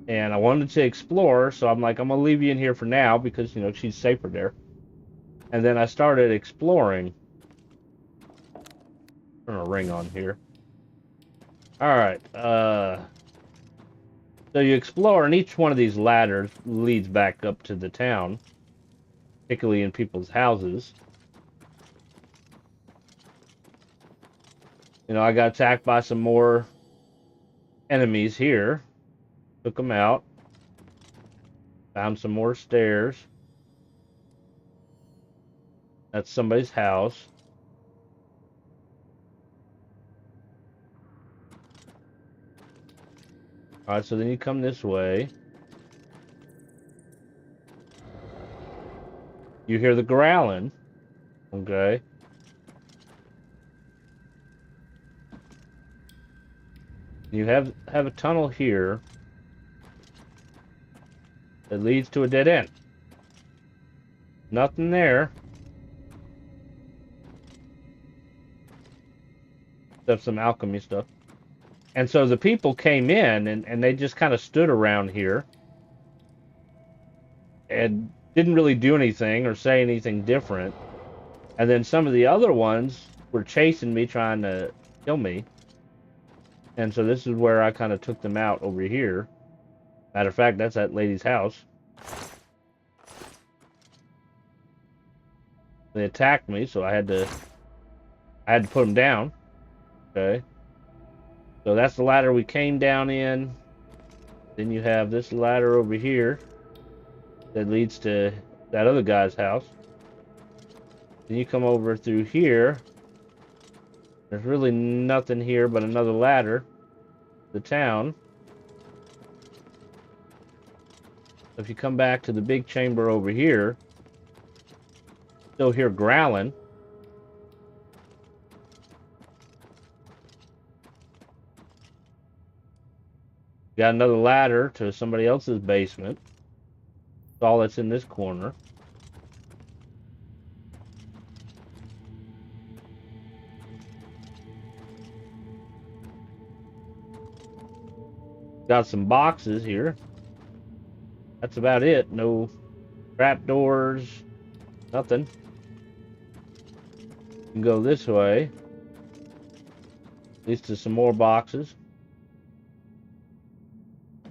And I wanted to explore, so I'm like, I'm gonna leave you in here for now because, she's safer there. And then I started exploring. Turn a ring on here. All right. So you explore, and each one of these ladders leads back up to the town, particularly in people's houses. I got attacked by some more enemies here. Took them out. Found some more stairs. That's somebody's house. All right, so then you come this way. You hear the growling. Okay. You have a tunnel here that leads to a dead end. Nothing there. Except some alchemy stuff. And so the people came in and they just kind of stood around here and didn't really do anything or say anything different. And then some of the other ones were chasing me, trying to kill me. And so this is where I kind of took them out over here. Matter of fact, that's that lady's house. They attacked me, so I had to put them down. Okay. So that's the ladder we came down in. Then you have this ladder over here that leads to that other guy's house. Then you come over through here. There's really nothing here but another ladder. The town. If you come back to the big chamber over here, still hear growling. Got another ladder to somebody else's basement. That's all that's in this corner. Got some boxes here. That's about it. No trapdoors, nothing. You can go this way. Leads to some more boxes.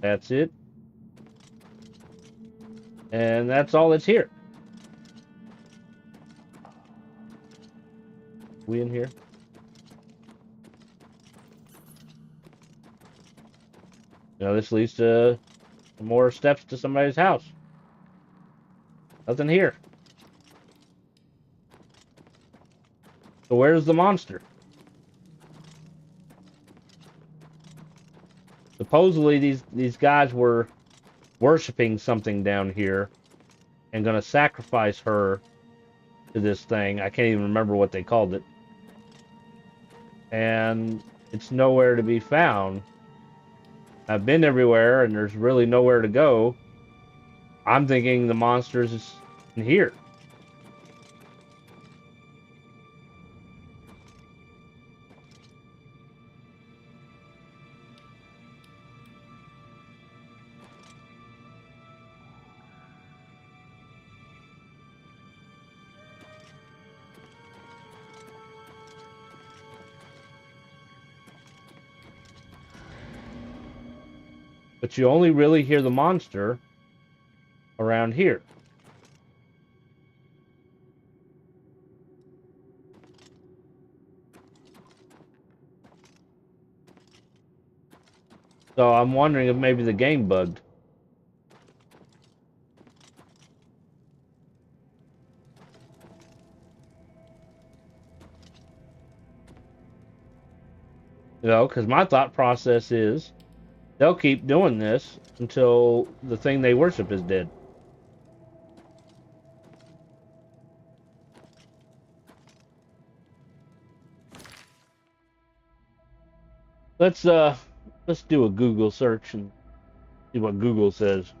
That's it. And that's all that's here. We in here? This leads to more steps to somebody's house. Nothing here. So where's the monster? Supposedly these guys were worshiping something down here and gonna sacrifice her to this thing. I can't even remember what they called it. And it's nowhere to be found. I've been everywhere and there's really nowhere to go. I'm thinking the monster's is in here. But you only really hear the monster around here. So I'm wondering if maybe the game bugged. You know, because my thought process is they'll keep doing this until the thing they worship is dead. Let's do a Google search and see what Google says.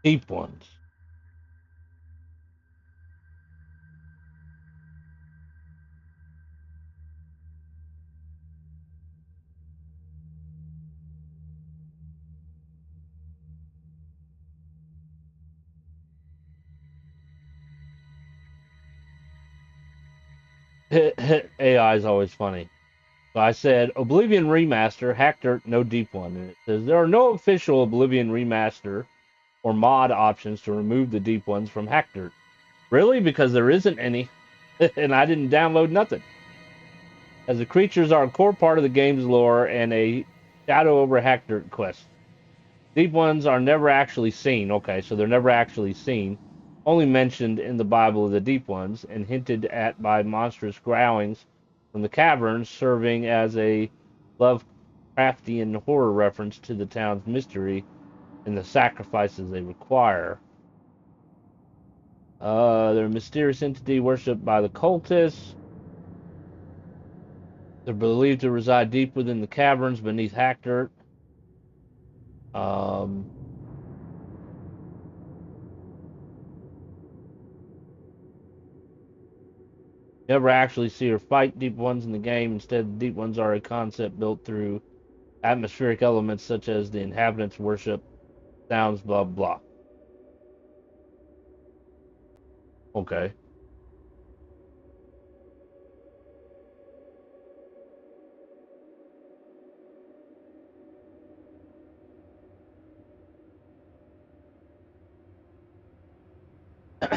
Deep ones. AI is always funny. So I said Oblivion Remaster, Hacked, no Deep One. And it says there are no official Oblivion Remaster or mod options to remove the deep ones from Hacked. Really? Because there isn't any. And I didn't download nothing. As the creatures are a core part of the game's lore and a shadow over Hacked quest. Deep ones are never actually seen. Okay, so they're never actually seen. Only mentioned in the Bible of the deep ones and hinted at by monstrous growlings from the caverns, serving as a Lovecraftian horror reference to the town's mystery and the sacrifices they require. They're a mysterious entity worshipped by the cultists. They're believed to reside deep within the caverns beneath Hackdirt. Um, Never actually see or fight deep ones in the game. Instead, deep ones are a concept built through atmospheric elements such as the inhabitants' worship, sounds, blah blah. Okay.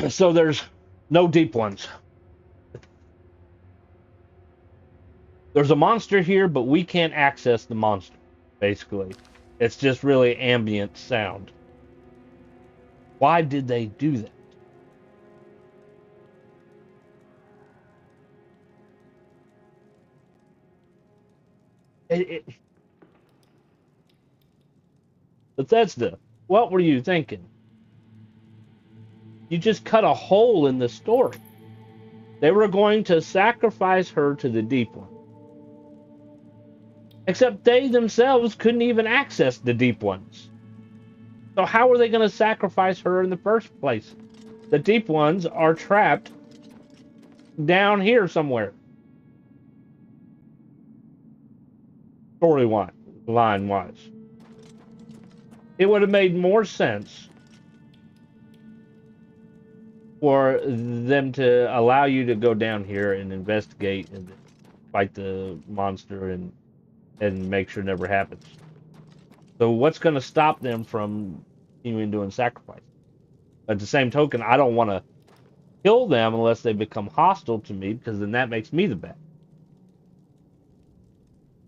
So there's no deep ones. There's a monster here, but we can't access the monster, basically. It's just really ambient sound. Why did they do that? It, Bethesda, what were you thinking? You just cut a hole in the story. They were going to sacrifice her to the deep one. Except they themselves couldn't even access the deep ones. So how are they going to sacrifice her in the first place? The deep ones are trapped down here somewhere. Line wise. It would have made more sense for them to allow you to go down here and investigate and fight the monster and make sure it never happens. So what's going to stop them from continuing doing sacrifice? At the same token, I don't want to kill them unless they become hostile to me, because then that makes me the bad.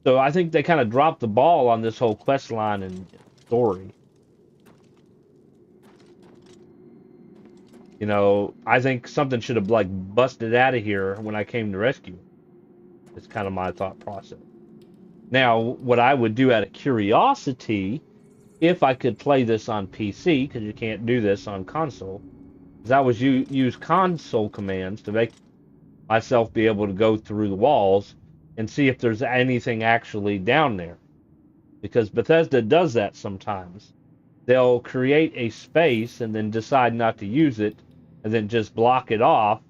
So I think they kind of dropped the ball on this whole quest line and story. You know, I think something should have like busted out of here when I came to rescue. It's kind of my thought process. Now, what I would do out of curiosity, if I could play this on PC, because you can't do this on console, is I was use console commands to make myself be able to go through the walls and see if there's anything actually down there. Because Bethesda does that sometimes. They'll create a space and then decide not to use it and then just block it off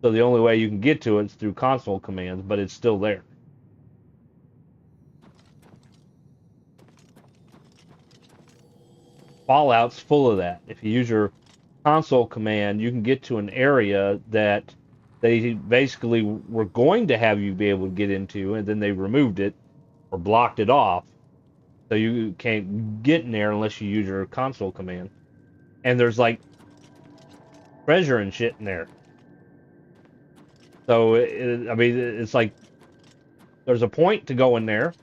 So the only way you can get to it is through console commands, but it's still there. Fallout's full of that. If you use your console command, you can get to an area that they basically were going to have you be able to get into, and then they removed it or blocked it off. So you can't get in there unless you use your console command. And there's like treasure and shit in there. So, I mean, it's like there's a point to go in there.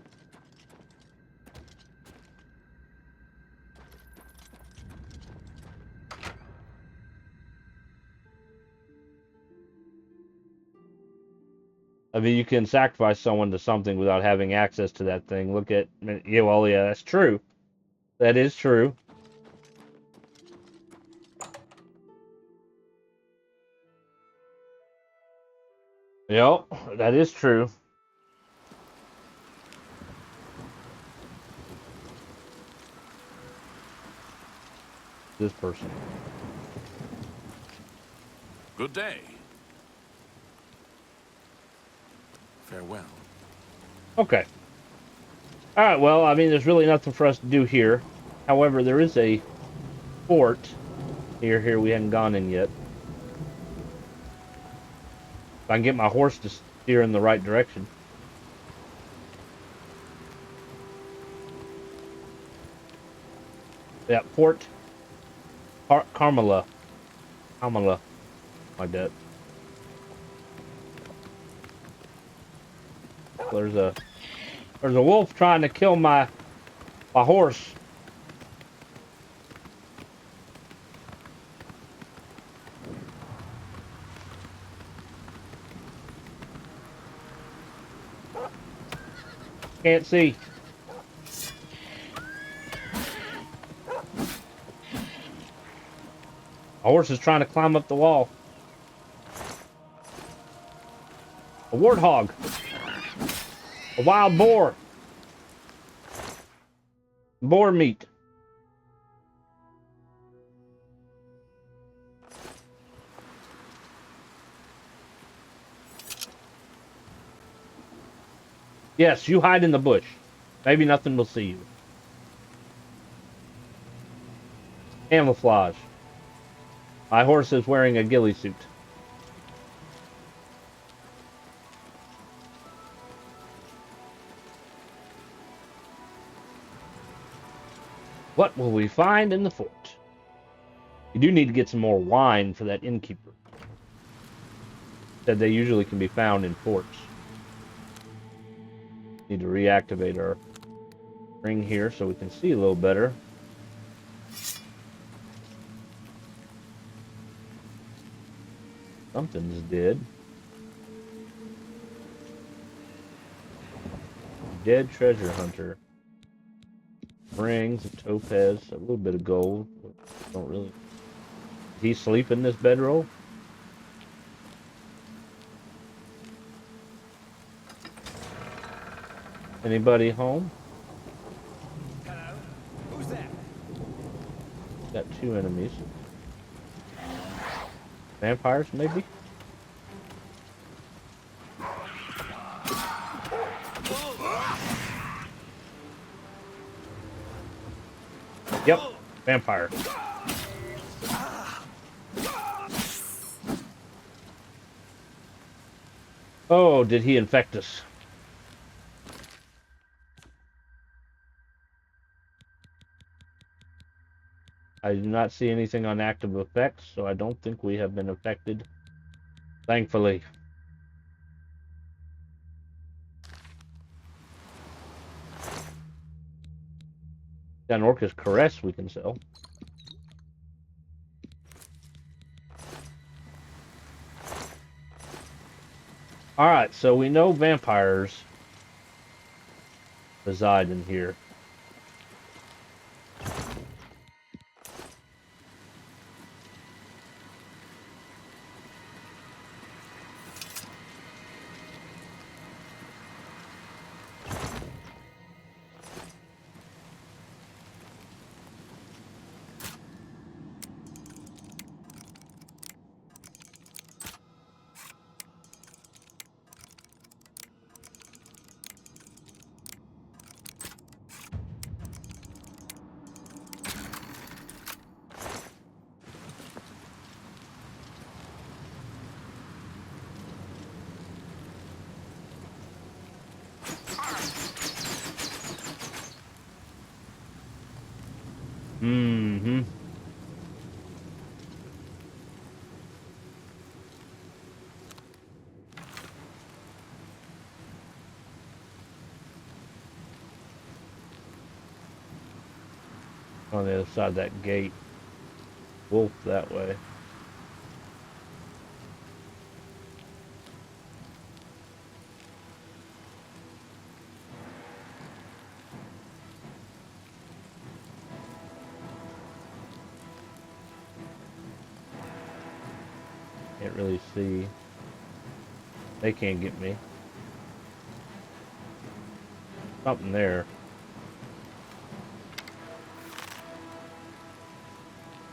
I mean, you can sacrifice someone to something without having access to that thing. Look at, yeah, well, yeah, that's true. That is true. Yep, that is true. This person. Good day. Farewell. Okay. All right, well, I mean, there's really nothing for us to do here. However, there is a fort here we hadn't gone in yet. If I can get my horse to steer in the right direction. Yeah, Fort Carmela. Carmela. Like that. There's a wolf trying to kill my horse. Can't see. A horse is trying to climb up the wall. A warthog. A wild boar. Boar meat. Yes, you hide in the bush. Maybe nothing will see you. Camouflage. My horse is wearing a ghillie suit. What will we find in the fort? You do need to get some more wine for that innkeeper. Said they usually can be found in forts. Need to reactivate our ring here so we can see a little better. Something's dead. Dead treasure hunter. Rings, a topaz, a little bit of gold. Don't really. Did he sleep in this bedroll? Anybody home? Hello? Who's there? Got two enemies. Vampires, maybe? Yep, vampire. Oh, did he infect us? I do not see anything on active effects, so I don't think we have been affected. Thankfully. Got an Orcus Caress we can sell. Alright, so we know vampires reside in here. Mm-hmm. On the other side of that gate. Wolf that way. Can't really see. They can't get me. Something there.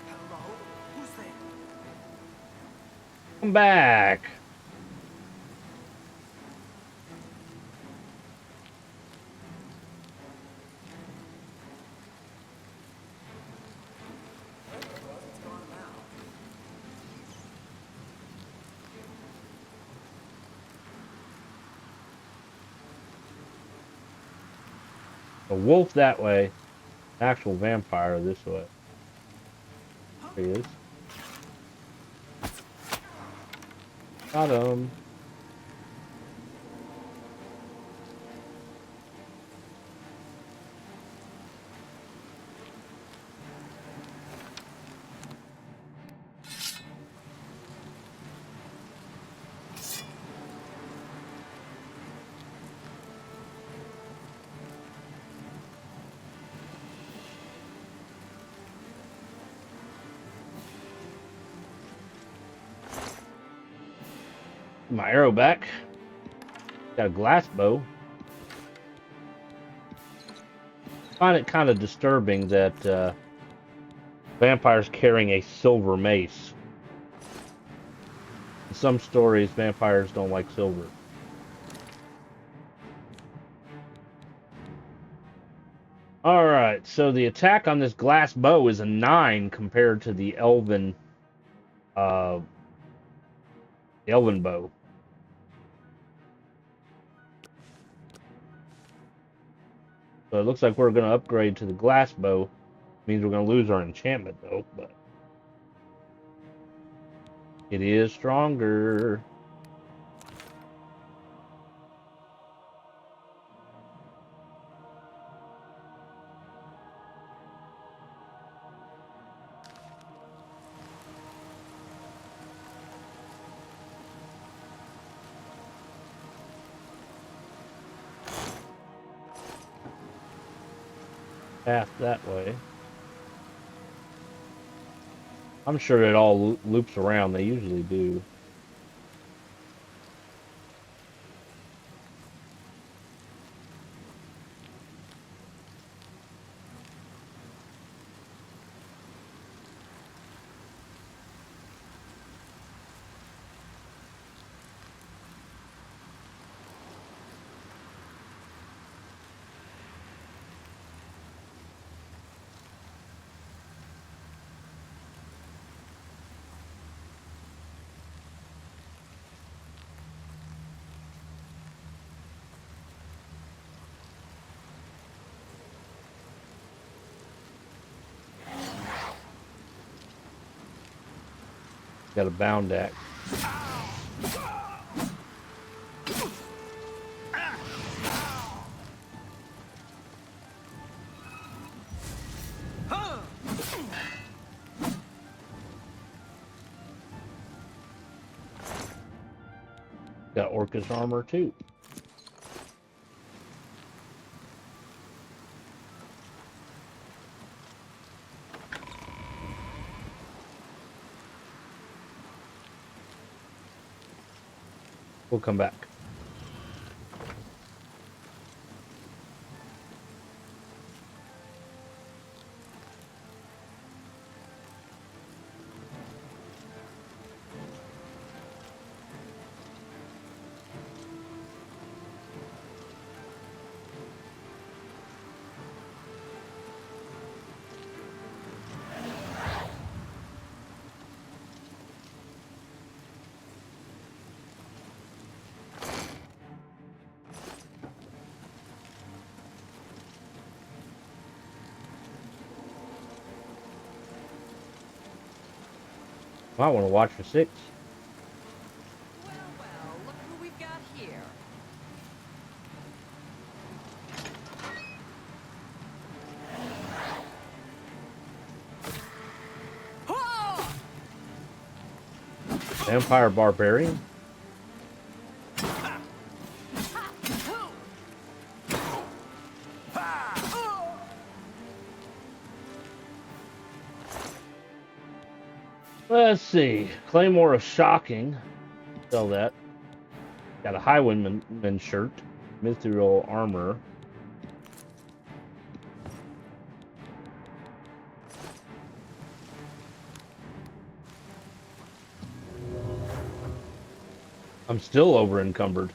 Hello? Who's there? Come back. It's gone now. A wolf that way. Actual vampire this way. There he is. Got him. My arrow back. Got a glass bow. I find it kind of disturbing that vampires carrying a silver mace. In some stories, vampires don't like silver. Alright, so the attack on this glass bow is a 9 compared to the elven bow. So it looks like we're going to upgrade to the glass bow. Means we're going to lose our enchantment though, but it is stronger. Path that way. I'm sure it all loops around. They usually do. Got a bound axe. Got Orcus armor too. We'll come back. Might want to watch for 6. Well, look who we've got here. Vampire Barbarian. Let's see. Claymore of Shocking. Sell that. Got a Highwayman shirt. Mithril armor. I'm still over encumbered.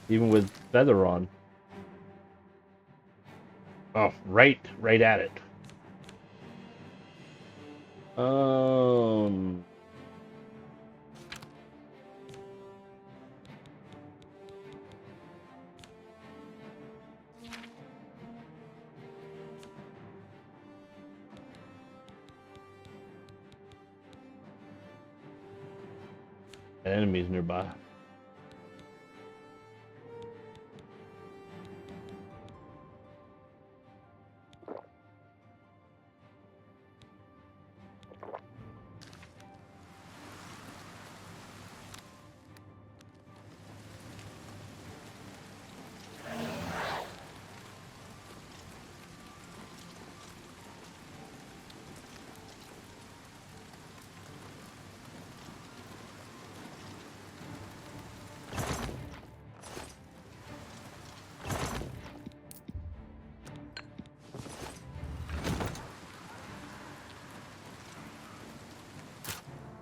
Even with feather on. Oh, right at it. Enemies nearby.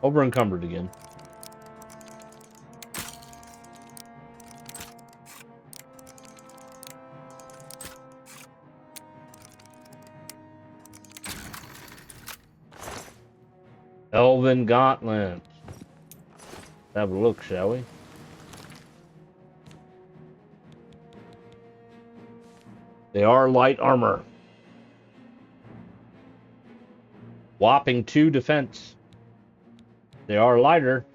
Over encumbered again. Elven Gauntlets. Have a look, shall we? They are light armor. Whopping 2 defense. They are lighter.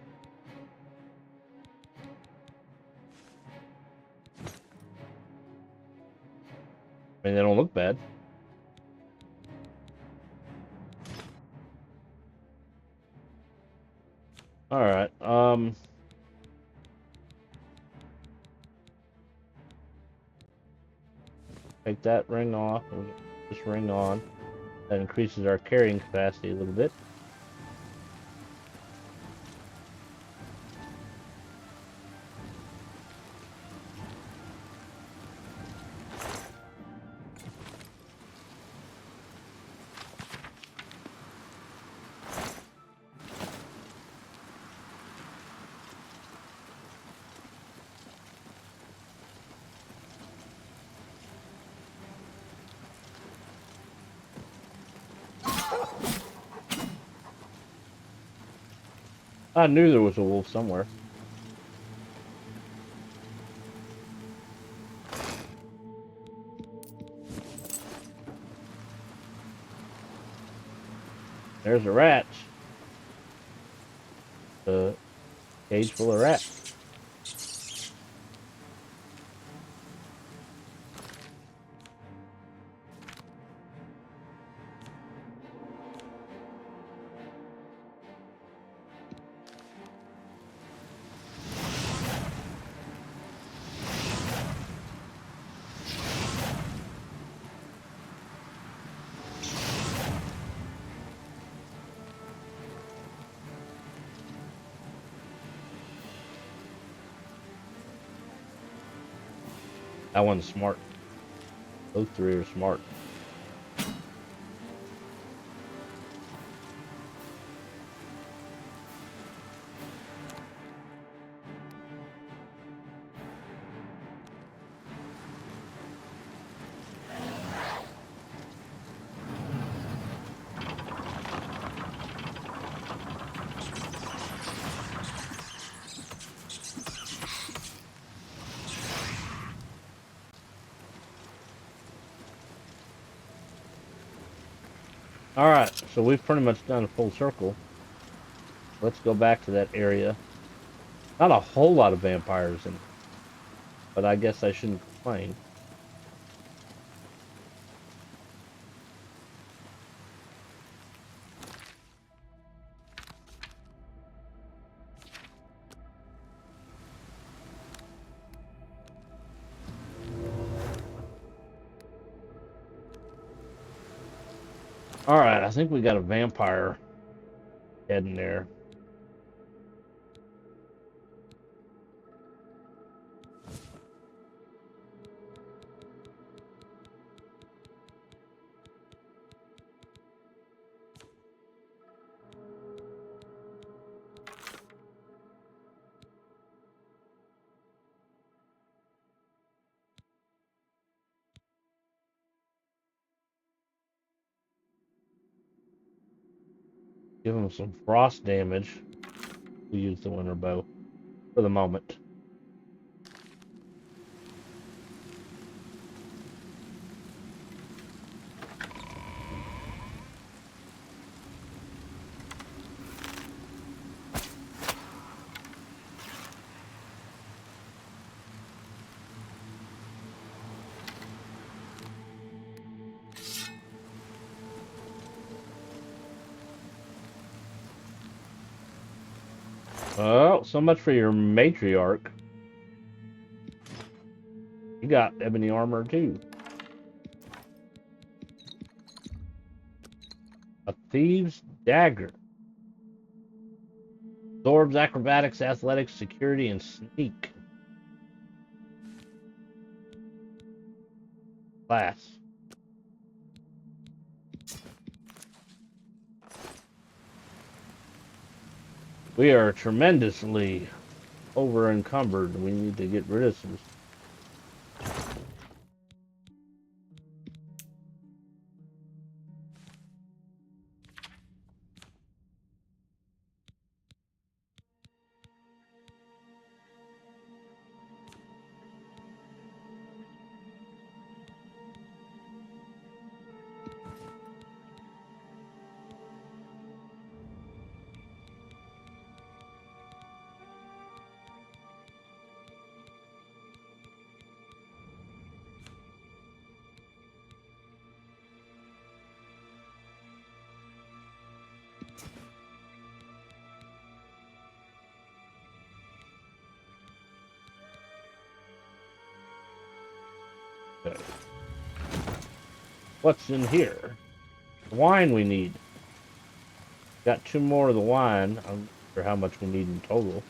I mean, they don't look bad. Alright, take that ring off and get this ring on. That increases our carrying capacity a little bit. I knew there was a wolf somewhere. There's a rat. A cage full of rats. That one's smart. Those 3 are smart. Alright, so we've pretty much done a full circle. Let's go back to that area. Not a whole lot of vampires in it, but I guess I shouldn't complain. Alright, I think we got a vampire heading there. Give him some frost damage. We use the winter bow for the moment. Oh, so much for your matriarch. You got ebony armor too. A thieves' dagger. Absorbs acrobatics, athletics, security, and sneak. Class. We are tremendously over encumbered. We need to get rid of some. Okay. What's in here? The wine we need. Got 2 more of the wine. I'm not sure how much we need in total.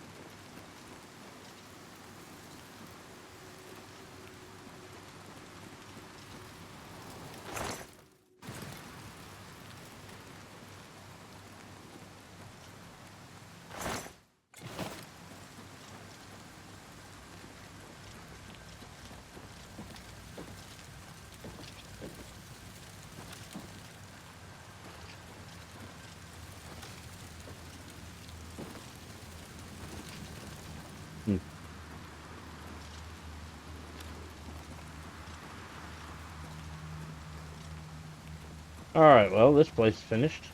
Alright, well, this place is finished.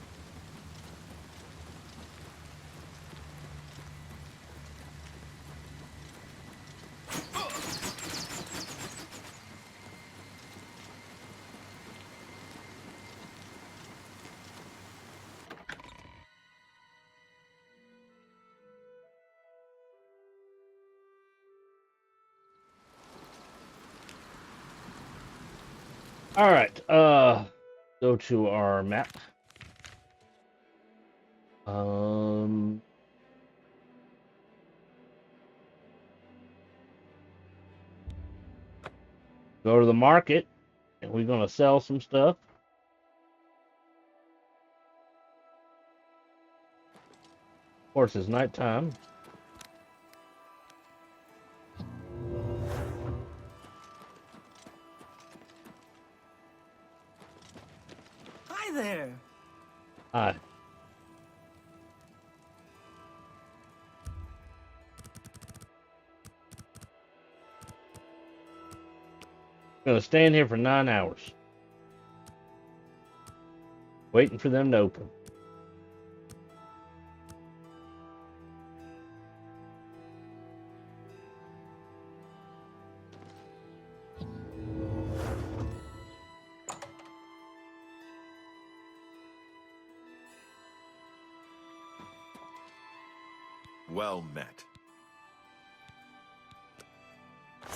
Alright, go to our map. Go to the market, and we're gonna sell some stuff. Of course, it's nighttime. Hi there. Hi. Gonna stand here for 9 hours. Waiting for them to open. Well met.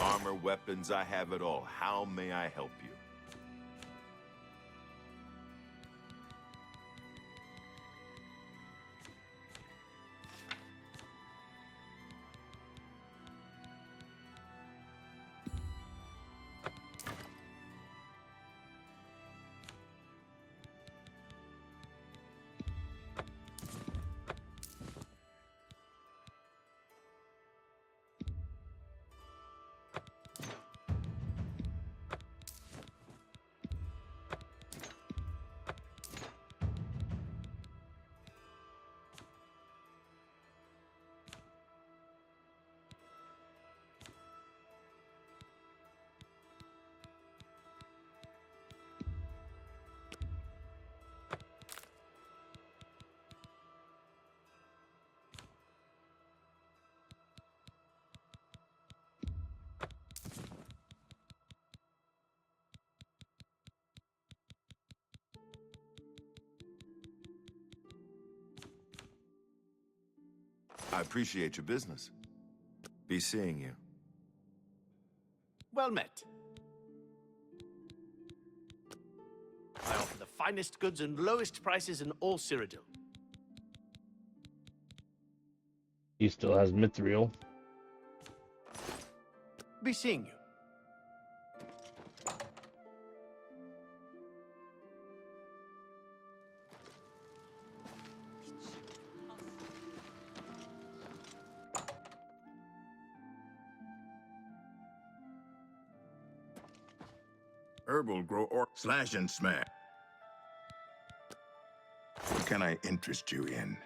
Armor, weapons, I have it all. How may I help you? I appreciate your business. Be seeing you. Well met. I offer the finest goods and lowest prices in all Cyrodiil. He still has Mithril. Be seeing you. Herbal grow or slash and smash. What can I interest you in?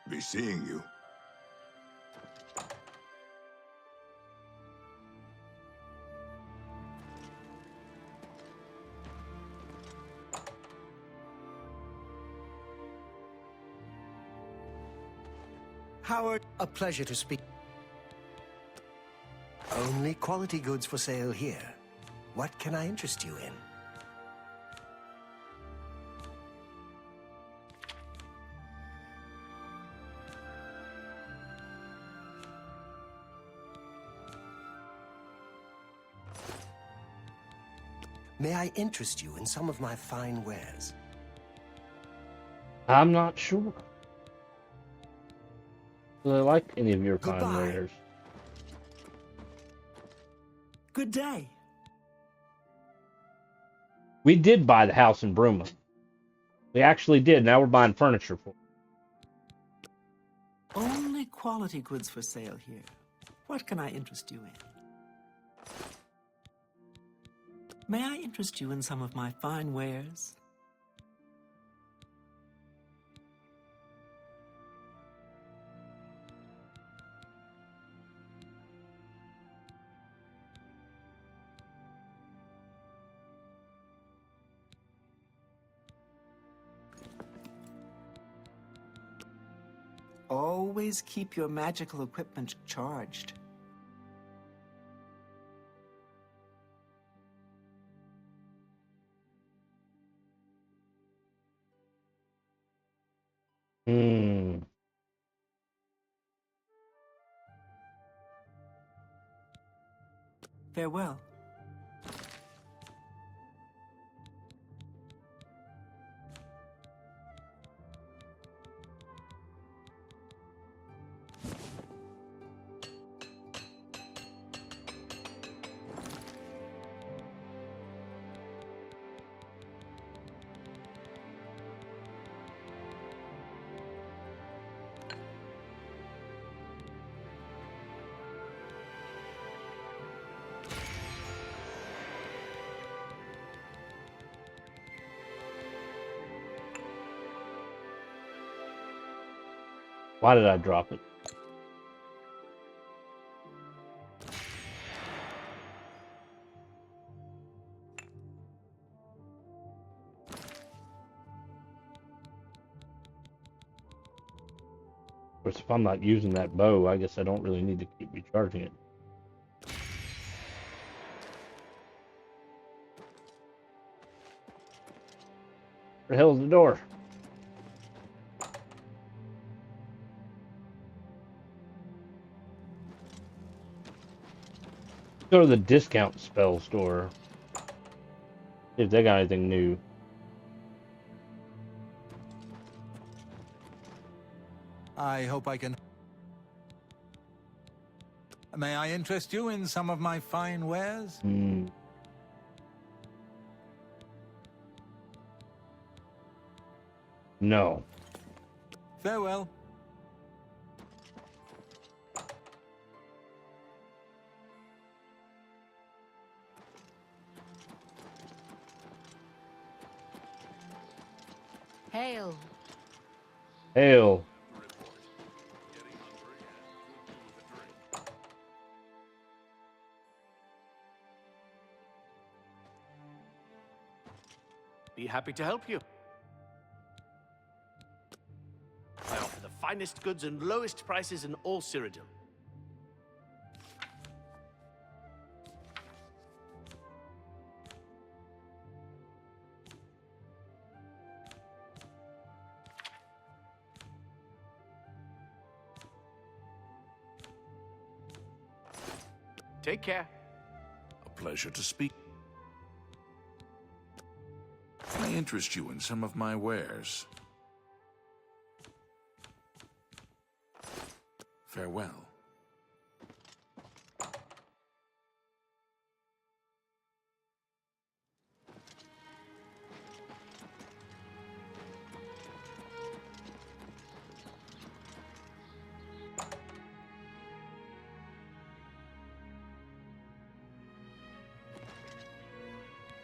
Be seeing you. Howard, a pleasure to speak. Only quality goods for sale here. What can I interest you in? May I interest you in some of my fine wares? I'm not sure. Do I like any of your fine Goodbye. wares? Good day. We did buy the house in Bruma. We actually did. Now we're buying furniture for it. Only quality goods for sale here. What can I interest you in? May I interest you in some of my fine wares? Always keep your magical equipment charged. Hmm. Farewell. Why did I drop it? Of course, if I'm not using that bow, I guess I don't really need to keep recharging it. Where the hell's the door? Go to the discount spell store. See if they got anything new. I hope I can... May I interest you in some of my fine wares? No. Farewell. Hail. Hail. Be happy to help you. I offer the finest goods and lowest prices in all Cyrodiil. Take care. A pleasure to speak. Can I interest you in some of my wares? Farewell.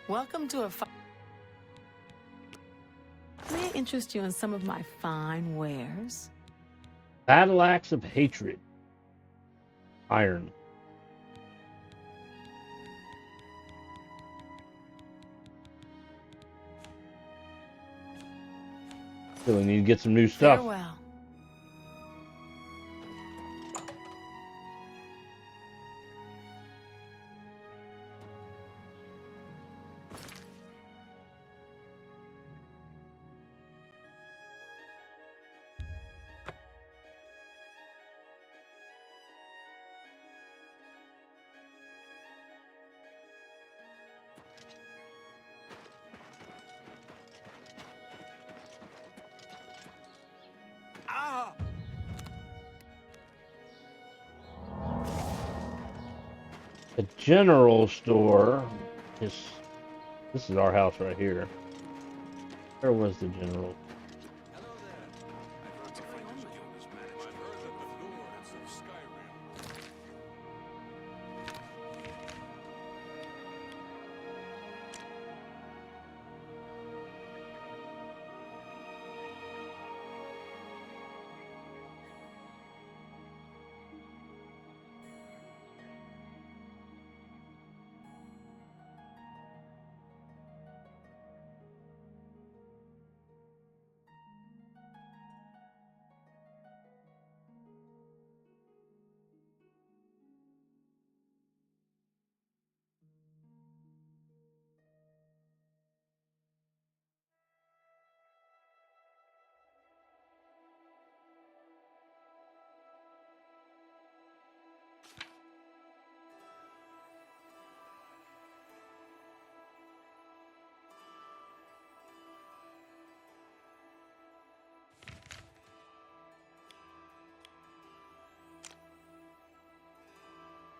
Welcome to a May I interest you in some of my fine wares? Battle Axe of Hatred. Iron. So we need to get some new stuff. Farewell. The general store is... This is our house right here. Where was the general?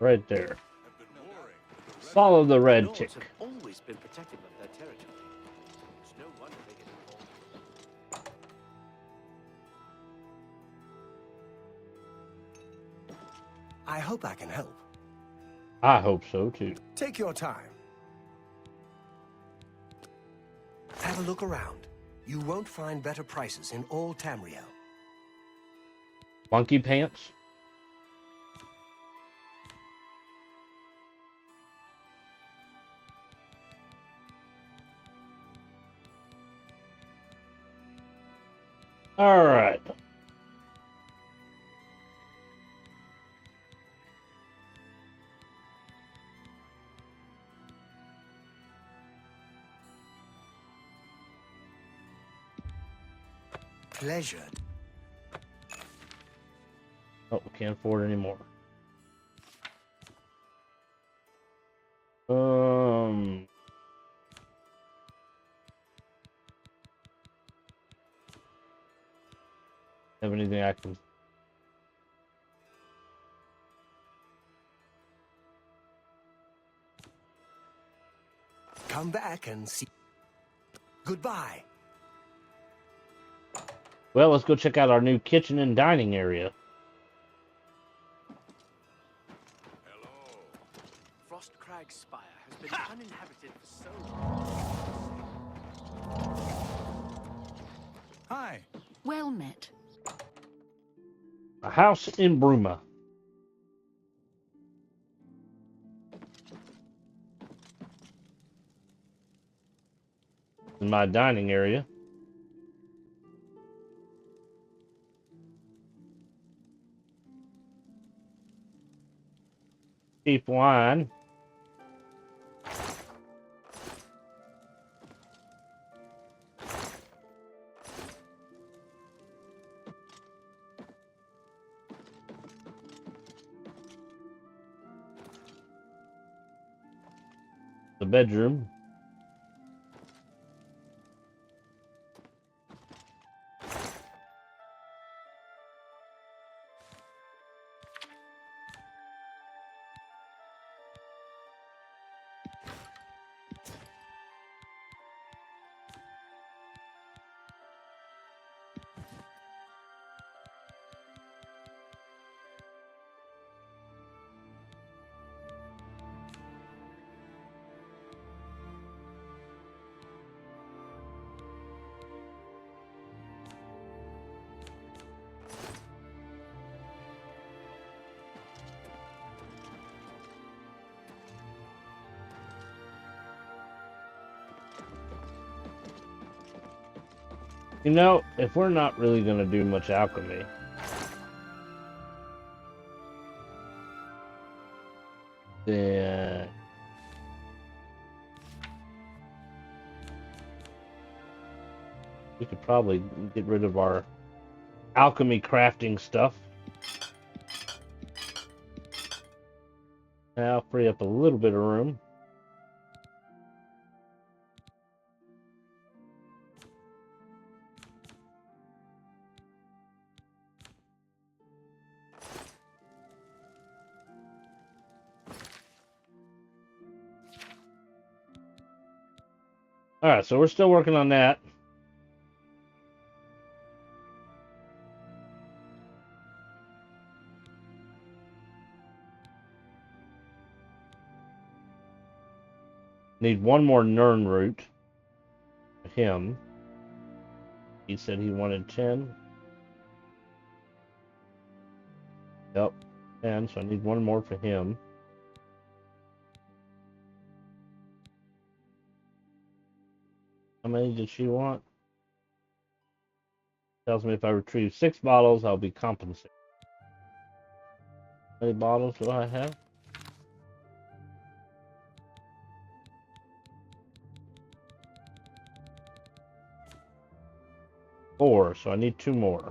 Right there. Follow the red Lords chick. have always been protective of their territory. It's no wonder they get involved. I hope I can help. I hope so too. Take your time. Have a look around. You won't find better prices in all Tamriel. Monkey pants? All right. pleasure. Oh, we can't afford any more. Have anything I can? Come back and see. Goodbye. Well, let's go check out our new kitchen and dining area. Frost Crag Spire has been uninhabited for so long. Hi. Well met. A house in Bruma. In my dining area. Cheap wine. The bedroom. You know, if we're not really going to do much alchemy, then we could probably get rid of our alchemy crafting stuff. Now free up a little bit of room. Alright, so we're still working on that. Need one more Nern root. Him. He said he wanted 10. Yep, 10, so I need one more for him. How many did she want? Tells me if I retrieve 6 bottles, I'll be compensated. How many bottles do I have? 4, so I need 2 more.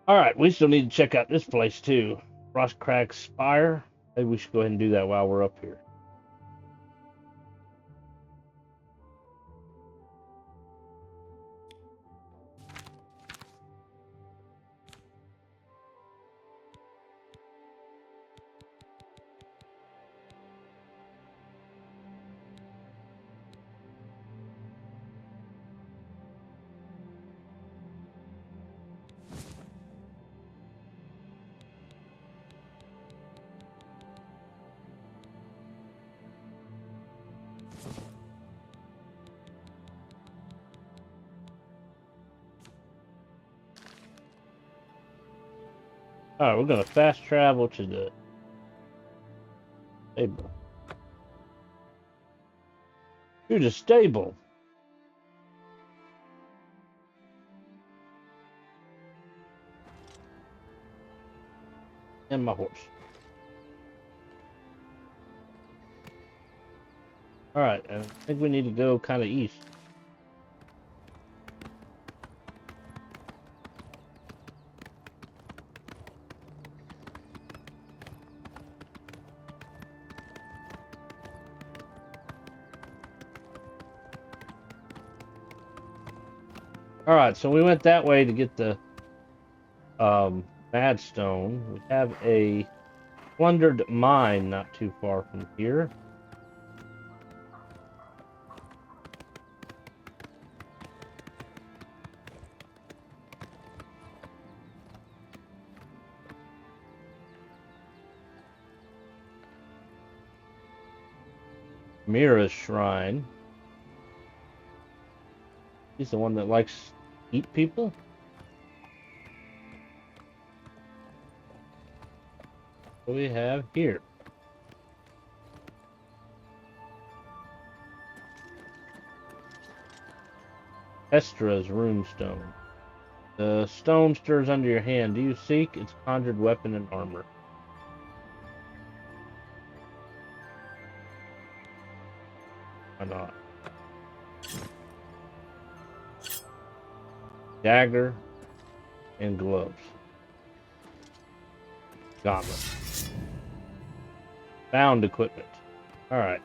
Alright, we still need to check out this place too. Frostcrack Spire. Maybe we should go ahead and do that while we're up here. Alright, we're gonna fast travel to the stable. To the stable. And my horse. Alright, I think we need to go kind of east. Alright, so we went that way to get the Madstone. We have a plundered mine not too far from here. Mira's shrine. He's the one that likes to eat people. What do we have here? Estra's runestone. The stone stirs under your hand. Do you seek its conjured weapon and armor? Why not? Dagger and gloves. Gauntlet. Bound equipment. Alright.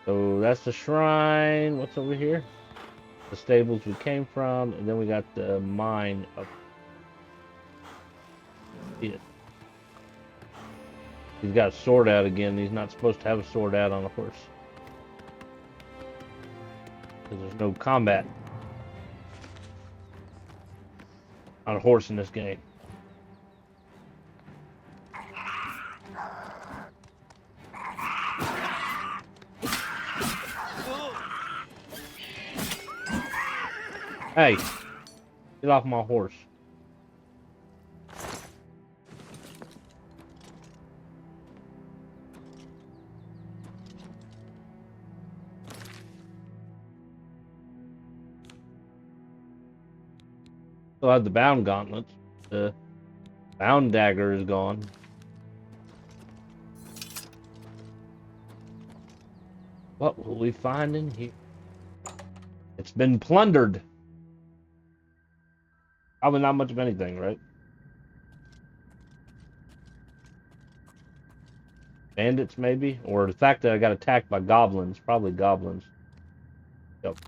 So that's the shrine. What's over here? The stables we came from, and then we got the mine up here. He's got a sword out again. He's not supposed to have a sword out on a horse. Because there's no combat on a horse in this game. Hey, get off my horse. Still have the bound gauntlets. The bound dagger is gone. What will we find in here? It's been plundered. Probably not much of anything, right? Bandits, maybe? Or the fact that I got attacked by goblins. Probably goblins. Yep.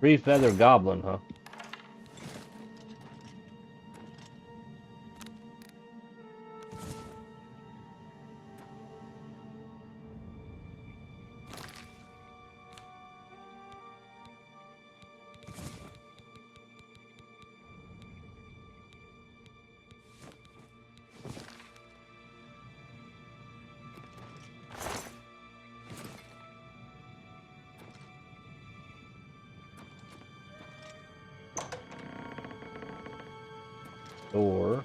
Three feather goblin, huh? Door.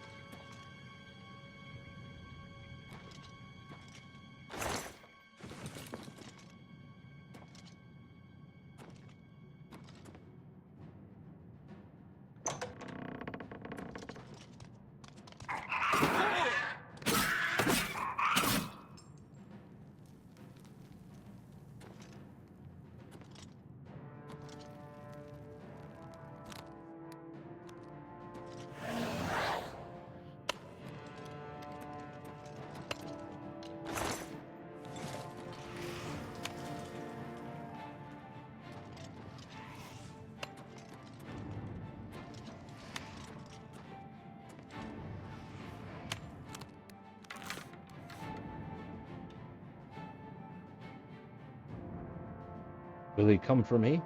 Will he come for me?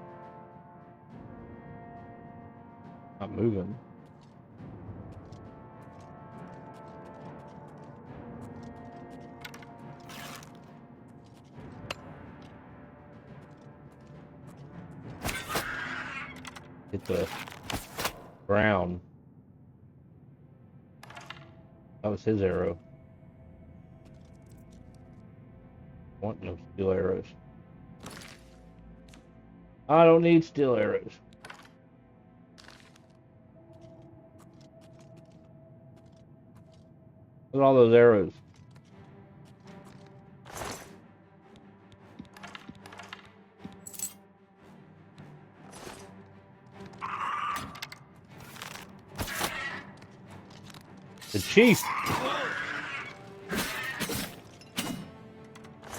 Not moving. Hit the ground. That was his arrow. Want no steel arrows. I don't need steel arrows. Look at all those arrows. The chief!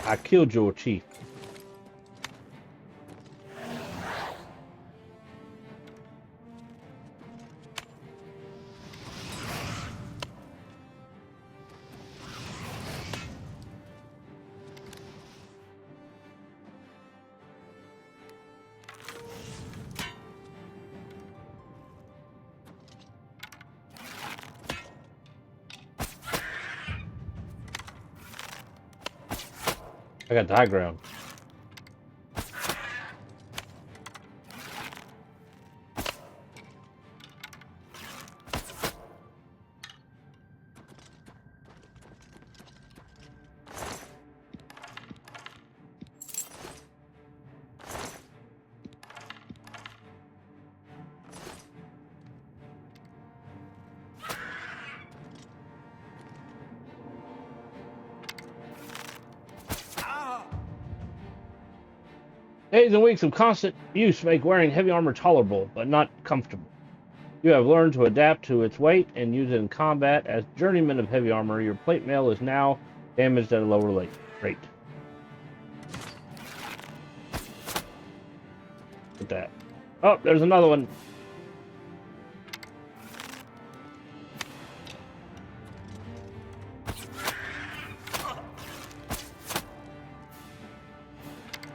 I killed your chief. I got the high ground. Days and weeks of constant use make wearing heavy armor tolerable, but not comfortable. You have learned to adapt to its weight and use it in combat. As journeyman of heavy armor, your plate mail is now damaged at a lower rate. Look at that. Oh, there's another one.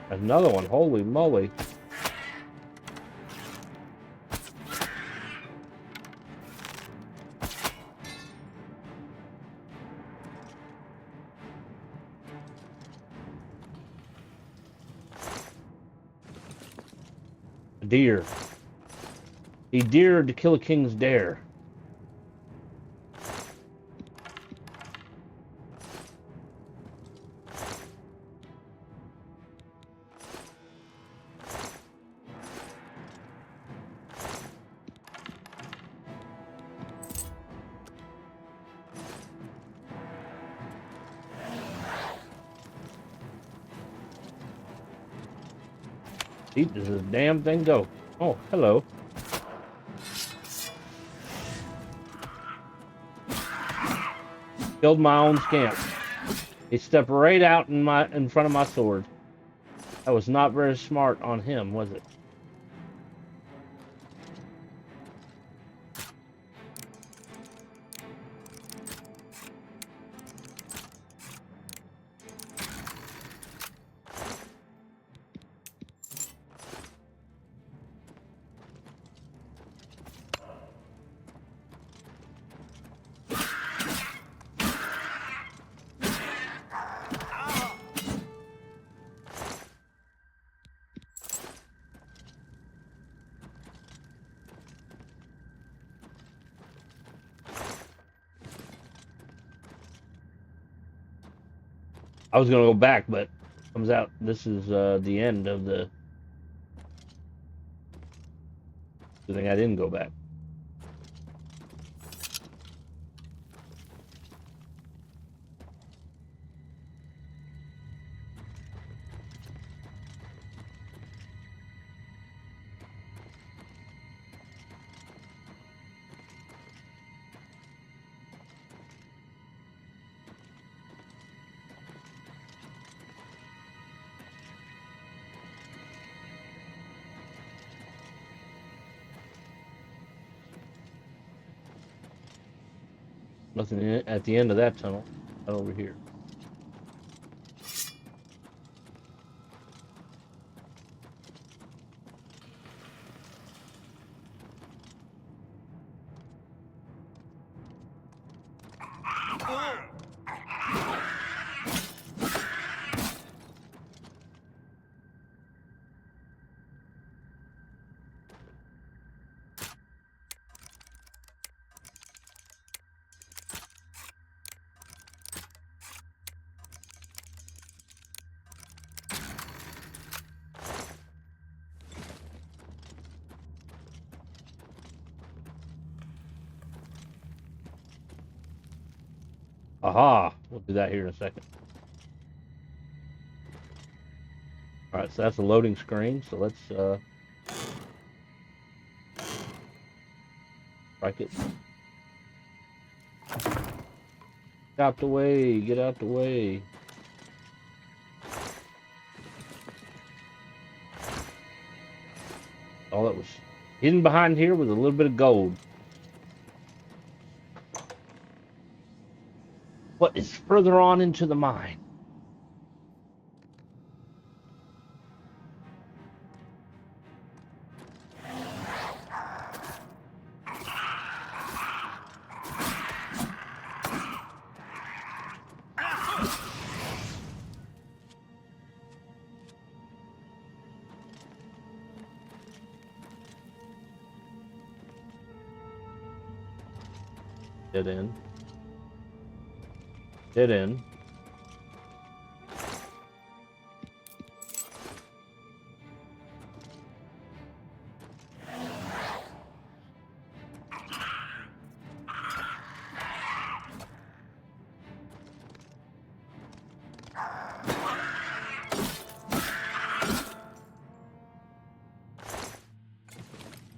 There's another one. Holy moly. A deer. He dared to kill a king's dare. Eat does this damn thing go? Oh, hello. Killed my own scamp. He stepped right out in front of my sword. That was not very smart on him, was it? I was gonna go back, but comes out this is the end of the. Good thing I didn't go back. Nothing at the end of that tunnel. Not over here. Aha! We'll do that here in a second. Alright, so that's a loading screen, so let's strike it. Get out the way, get out the way. All that was hidden behind here was a little bit of gold. What is further on into the mine? Dead end. Dead end.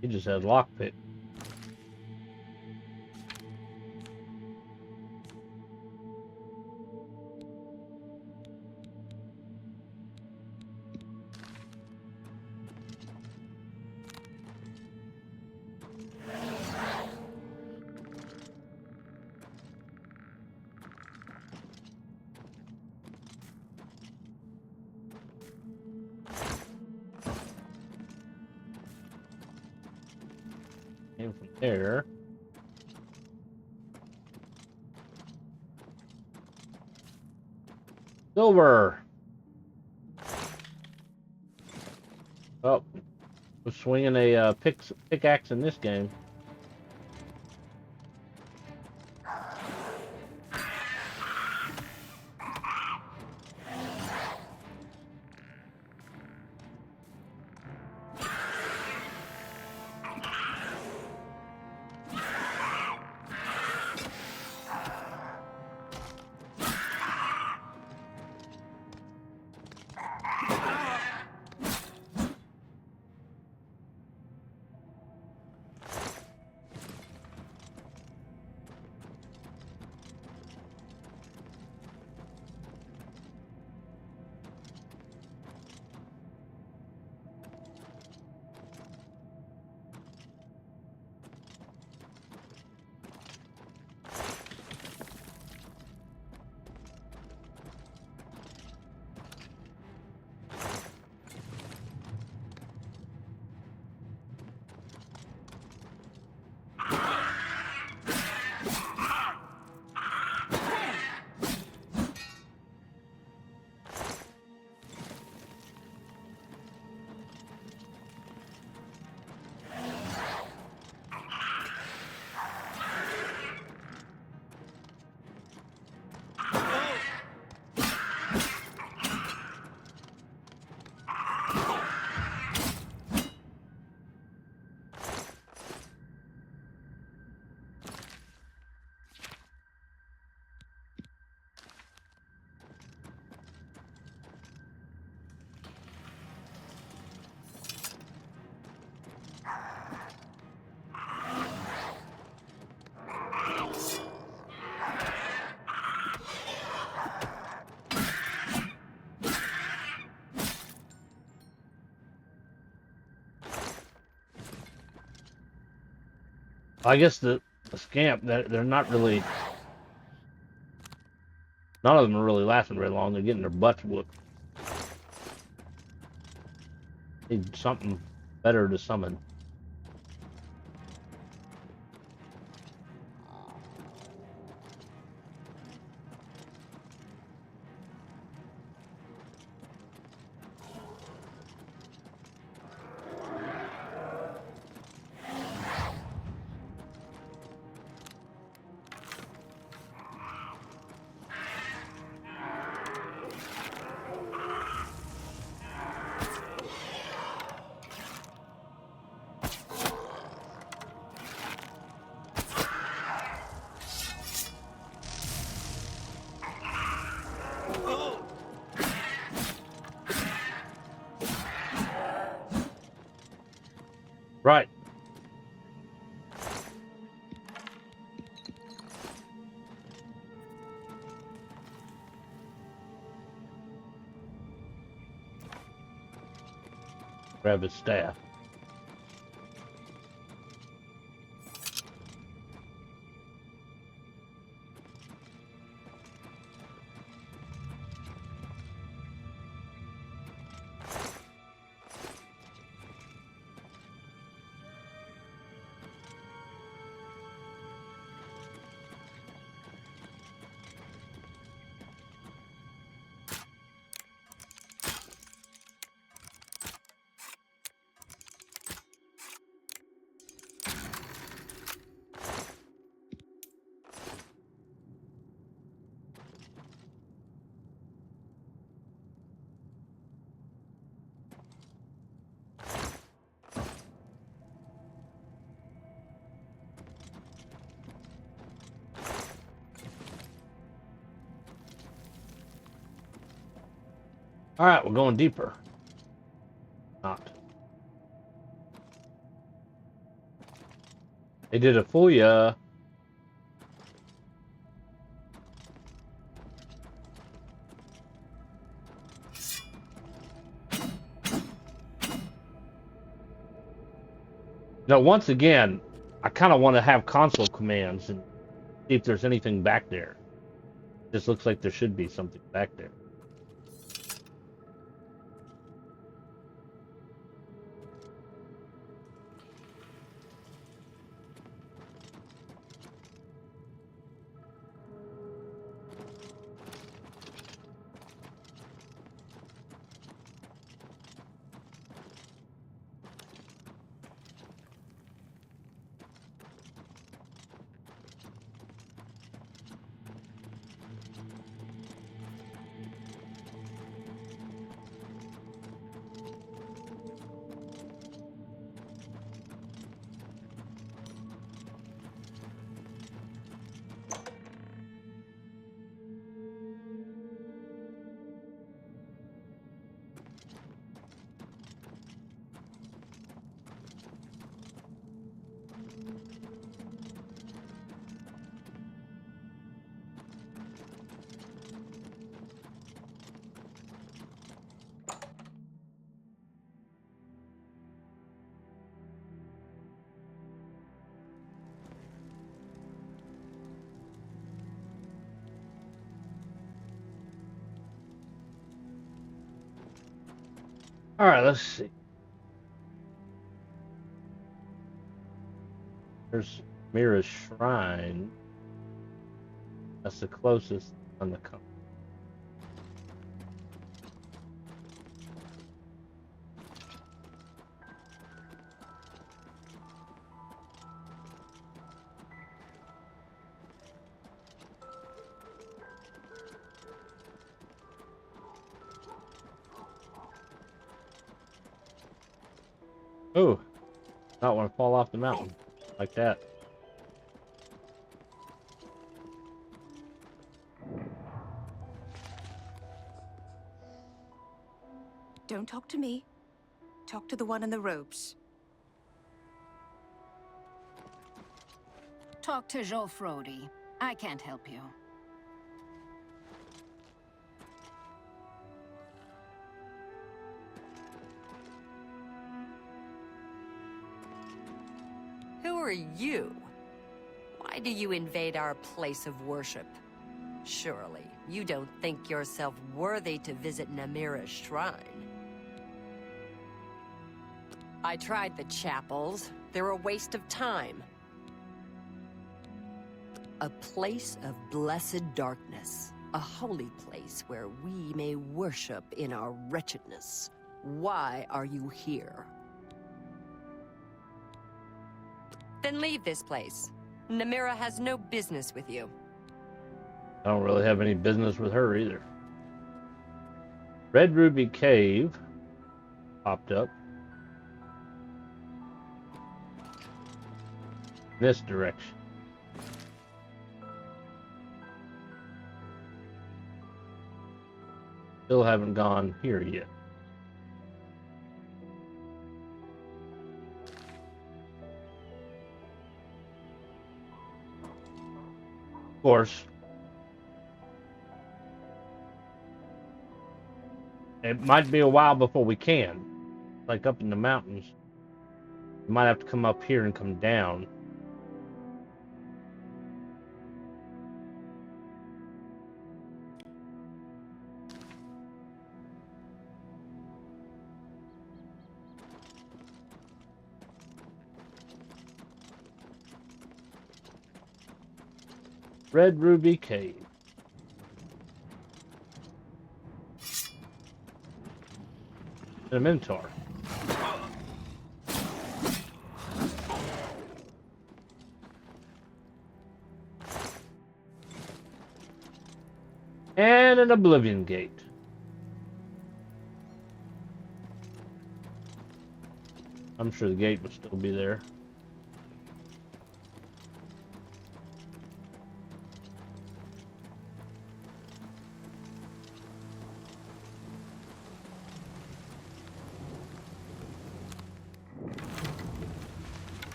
He just has lockpick. Came from there. Silver. Oh, we're swinging a pickaxe in this game. I guess the scamp, they're not really, none of them are really lasting very long. They're getting their butts whooped. Need something better to summon. Grab his staff. All right, we're going deeper. Not. They did it for ya. Now, once again, I kind of want to have console commands and see if there's anything back there. This looks like there should be something back there. All right, let's see. There's Mira's Shrine. That's the closest on the compass. Oh, not want to fall off the mountain like that. Don't talk to me. Talk to the one in the robes. Talk to Jolfrodi. I can't help you. Who are you? Why do you invade our place of worship? Surely, you don't think yourself worthy to visit Namira's shrine. I tried the chapels. They're a waste of time. A place of blessed darkness. A holy place where we may worship in our wretchedness. Why are you here? Then leave this place. Namira has no business with you. I don't really have any business with her either. Red Ruby Cave popped up. This direction. Still haven't gone here yet. Of course, it might be a while before we can. like up in the mountains. You might have to come up here and come down. Red Ruby Cave. And a Minotaur. And an Oblivion Gate. I'm sure the gate would still be there.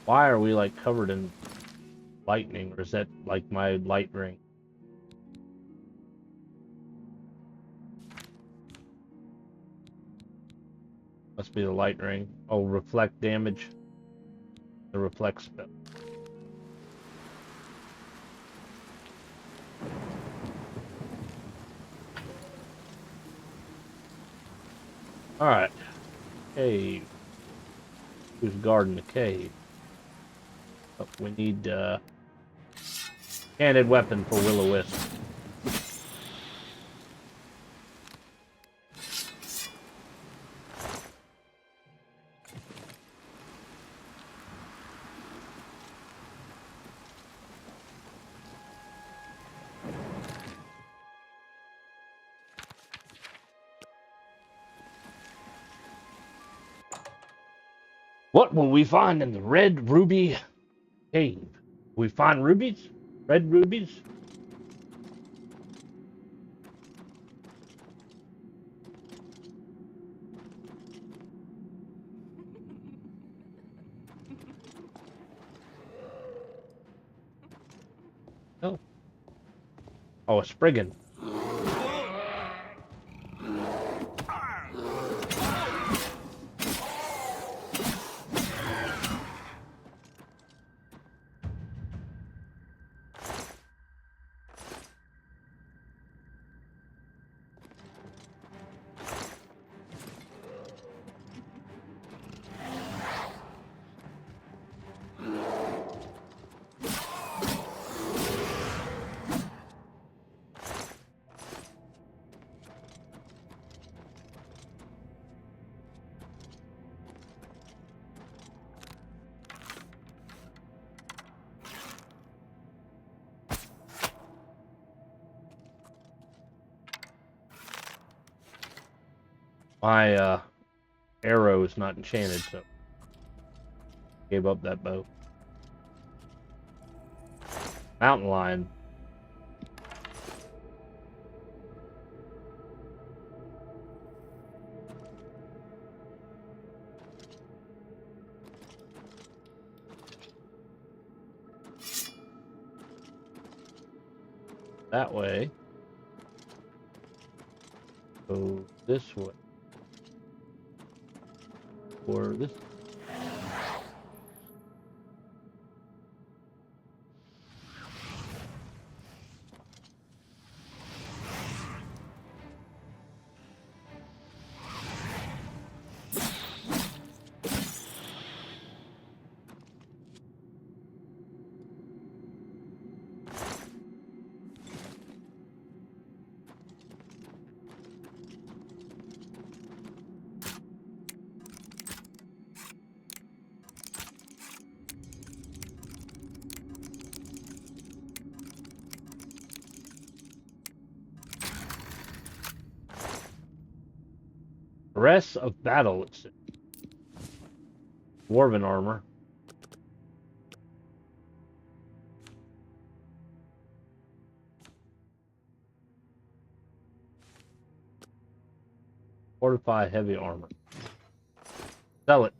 Why are we like covered in lightning, or is that like my light ring? Must be the light ring. Oh, reflect damage. The reflect spell. Alright. Cave. Who's guarding the cave? Oh, we need handed weapon for Will-O-Wisp. What will we find in the Red Ruby Cave? Will we find rubies? Red rubies? Oh. Oh, a Spriggan. My arrow is not enchanted, so gave up that bow. Mountain lion. That way. Go this way. Or this. Rest of battle, it says. Dwarven armor. Fortify heavy armor. Sell it.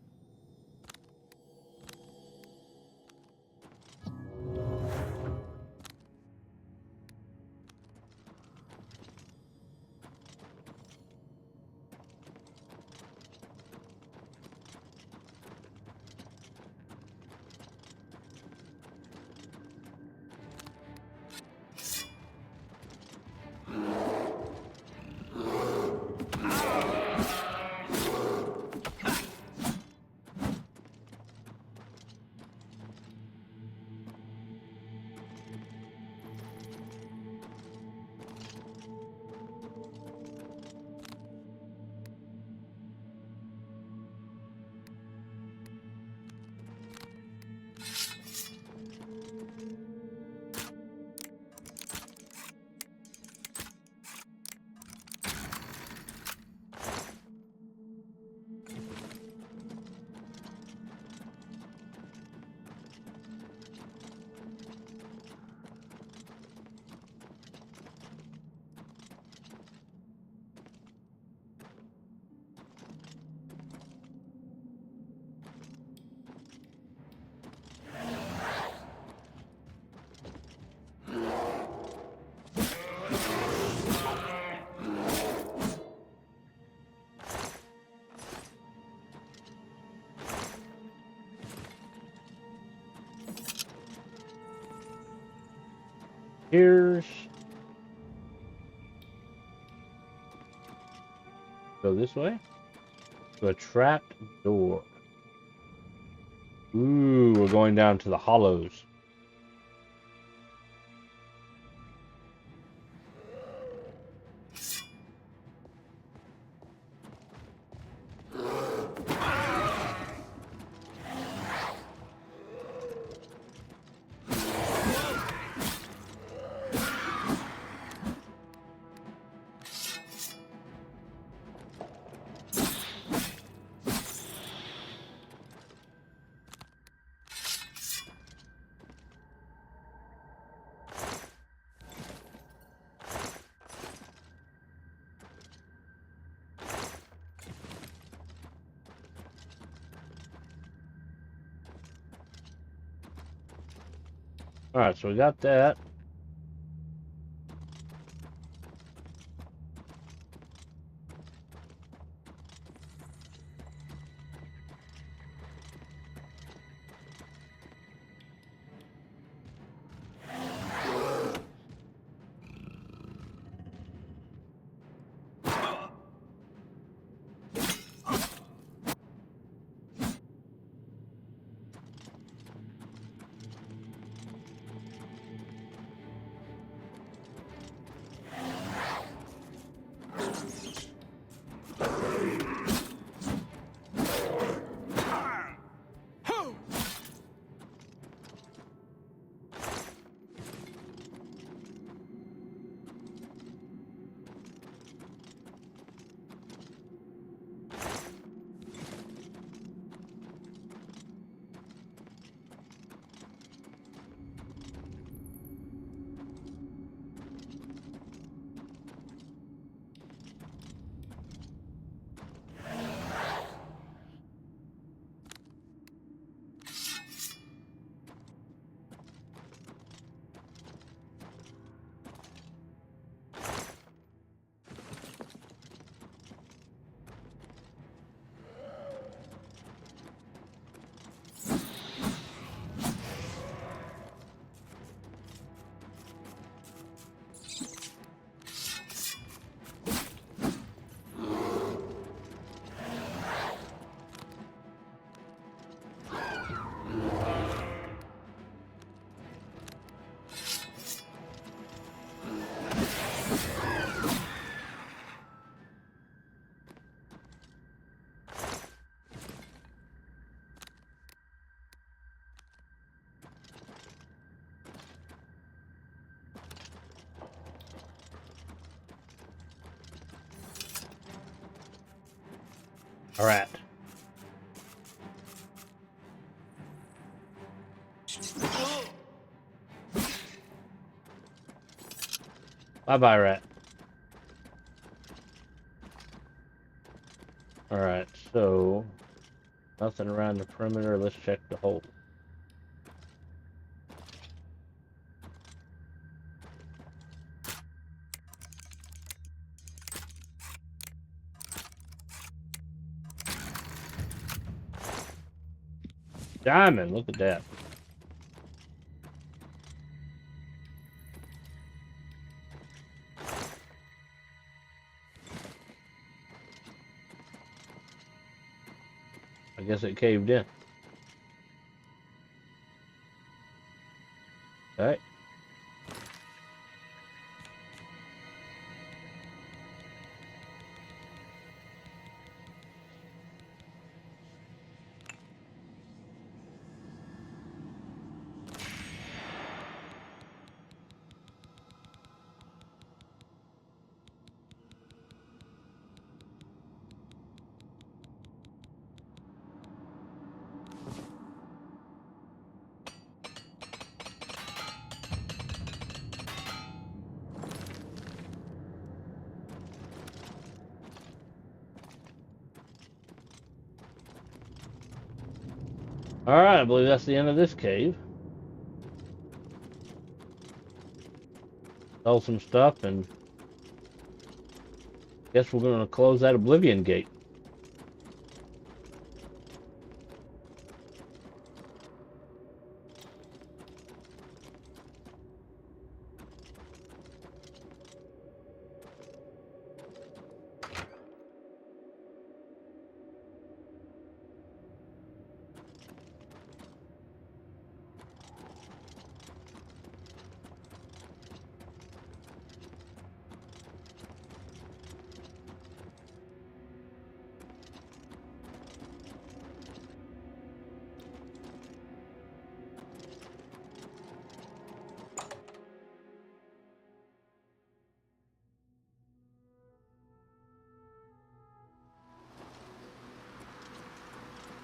Here's... Go this way. To a trapped door. Ooh, we're going down to the hollows. Alright, so we got that. Alright. Bye-bye, rat. Alright, so nothing around the perimeter. Let's check the hole. Diamond, look at that. I guess it caved in. Alright. Alright, I believe that's the end of this cave. Sell some stuff, and guess we're going to close that Oblivion gate.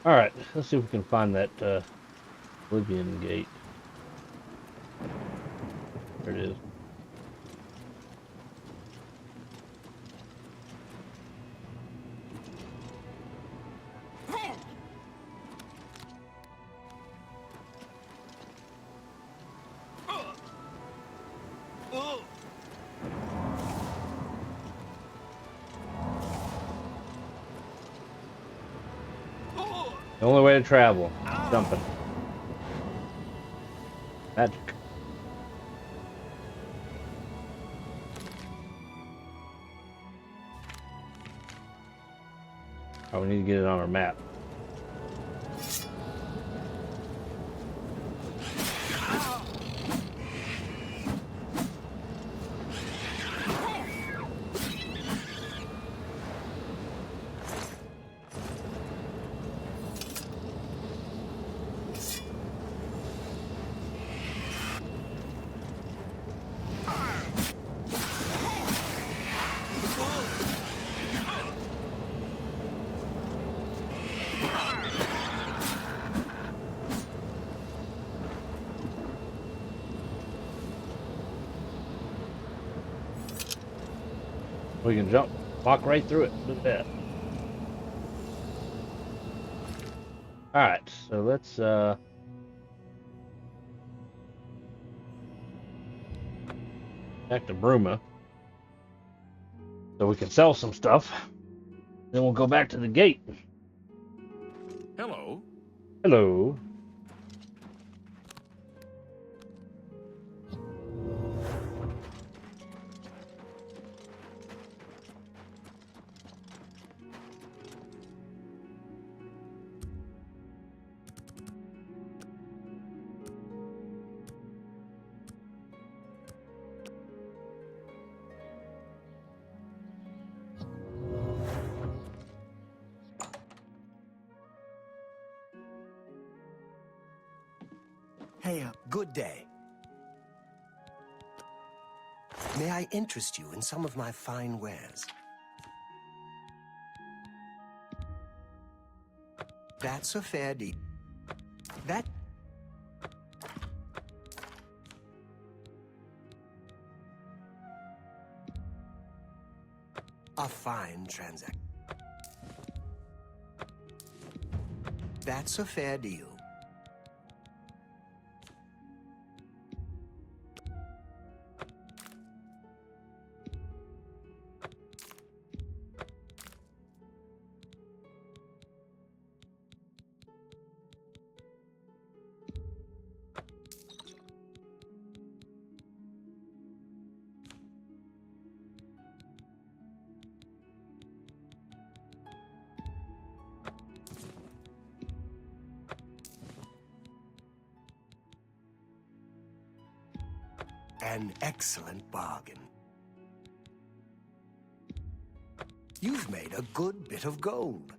Alright, let's see if we can find that Oblivion gate. There it is. The only way to travel. Jumping. Magic. Oh, we need to get it on our map. We can jump, walk right through it. Look at that. Alright, so let's back to Bruma. So we can sell some stuff. Then we'll go back to the gate. Hello. Hello. Hey, good day. May I interest you in some of my fine wares? That's a fair deal. That... a fine transaction. That's a fair deal. An excellent bargain. You've made a good bit of gold.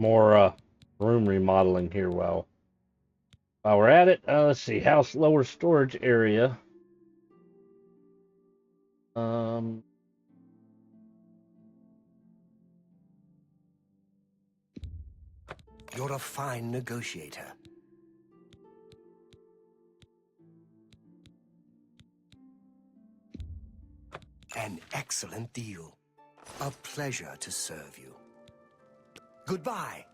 More room remodeling here while we're at it. Let's see, house lower storage area. You're a fine negotiator. An excellent deal. A pleasure to serve you. Goodbye.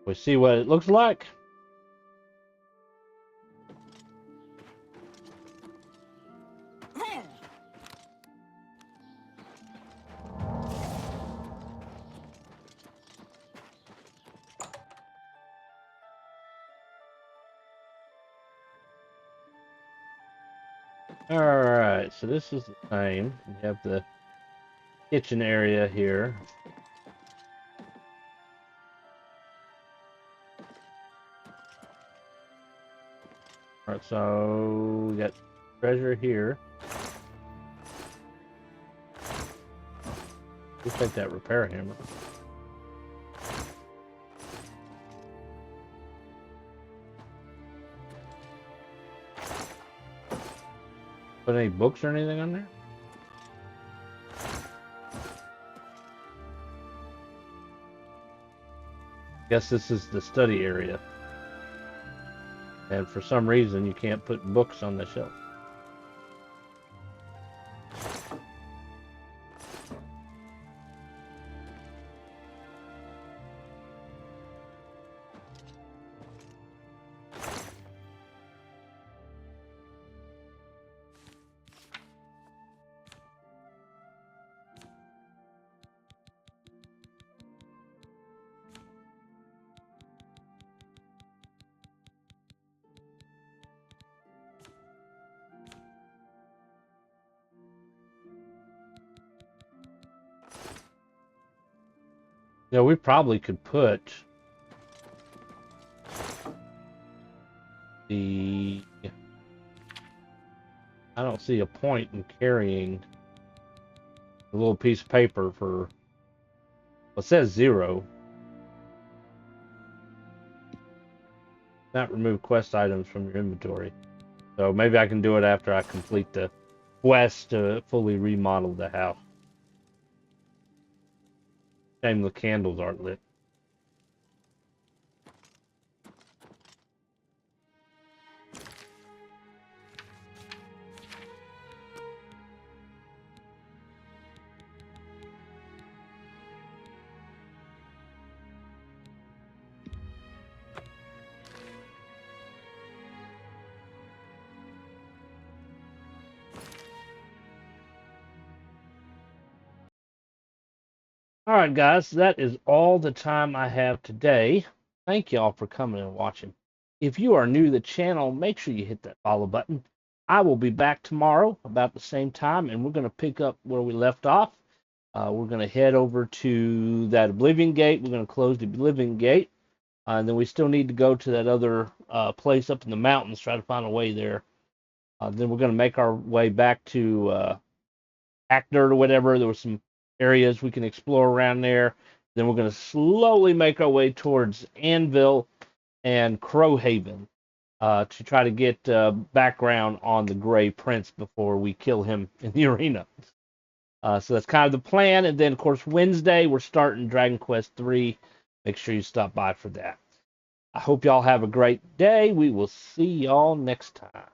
We see what it looks like. Alright, so this is the same. We have the kitchen area here. Alright, so we got treasure here. We'll take that repair hammer. Put any books or anything on there? Guess this is the study area. And for some reason you can't put books on the shelf. Yeah, we probably could put the... I don't see a point in carrying a little piece of paper for... Well, it says 0. Not remove quest items from your inventory. So maybe I can do it after I complete the quest to fully remodel the house. Shame the candles aren't lit. Alright guys, that is all the time I have today. Thank y'all for coming and watching. If you are new to the channel, make sure you hit that follow button. I will be back tomorrow about the same time, and we're going to pick up where we left off. We're going to head over to that Oblivion gate. We're going to close the Oblivion gate. And then we still need to go to that other place up in the mountains, try to find a way there. Then we're going to make our way back to Actor or whatever. There were some areas we can explore around there. Then we're going to slowly make our way towards Anvil and Crowhaven. to try to get background on the Gray Prince before we kill him in the arena. So that's kind of the plan. And then, of course, Wednesday, we're starting Dragon Quest III. Make sure you stop by for that. I hope y'all have a great day. We will see y'all next time.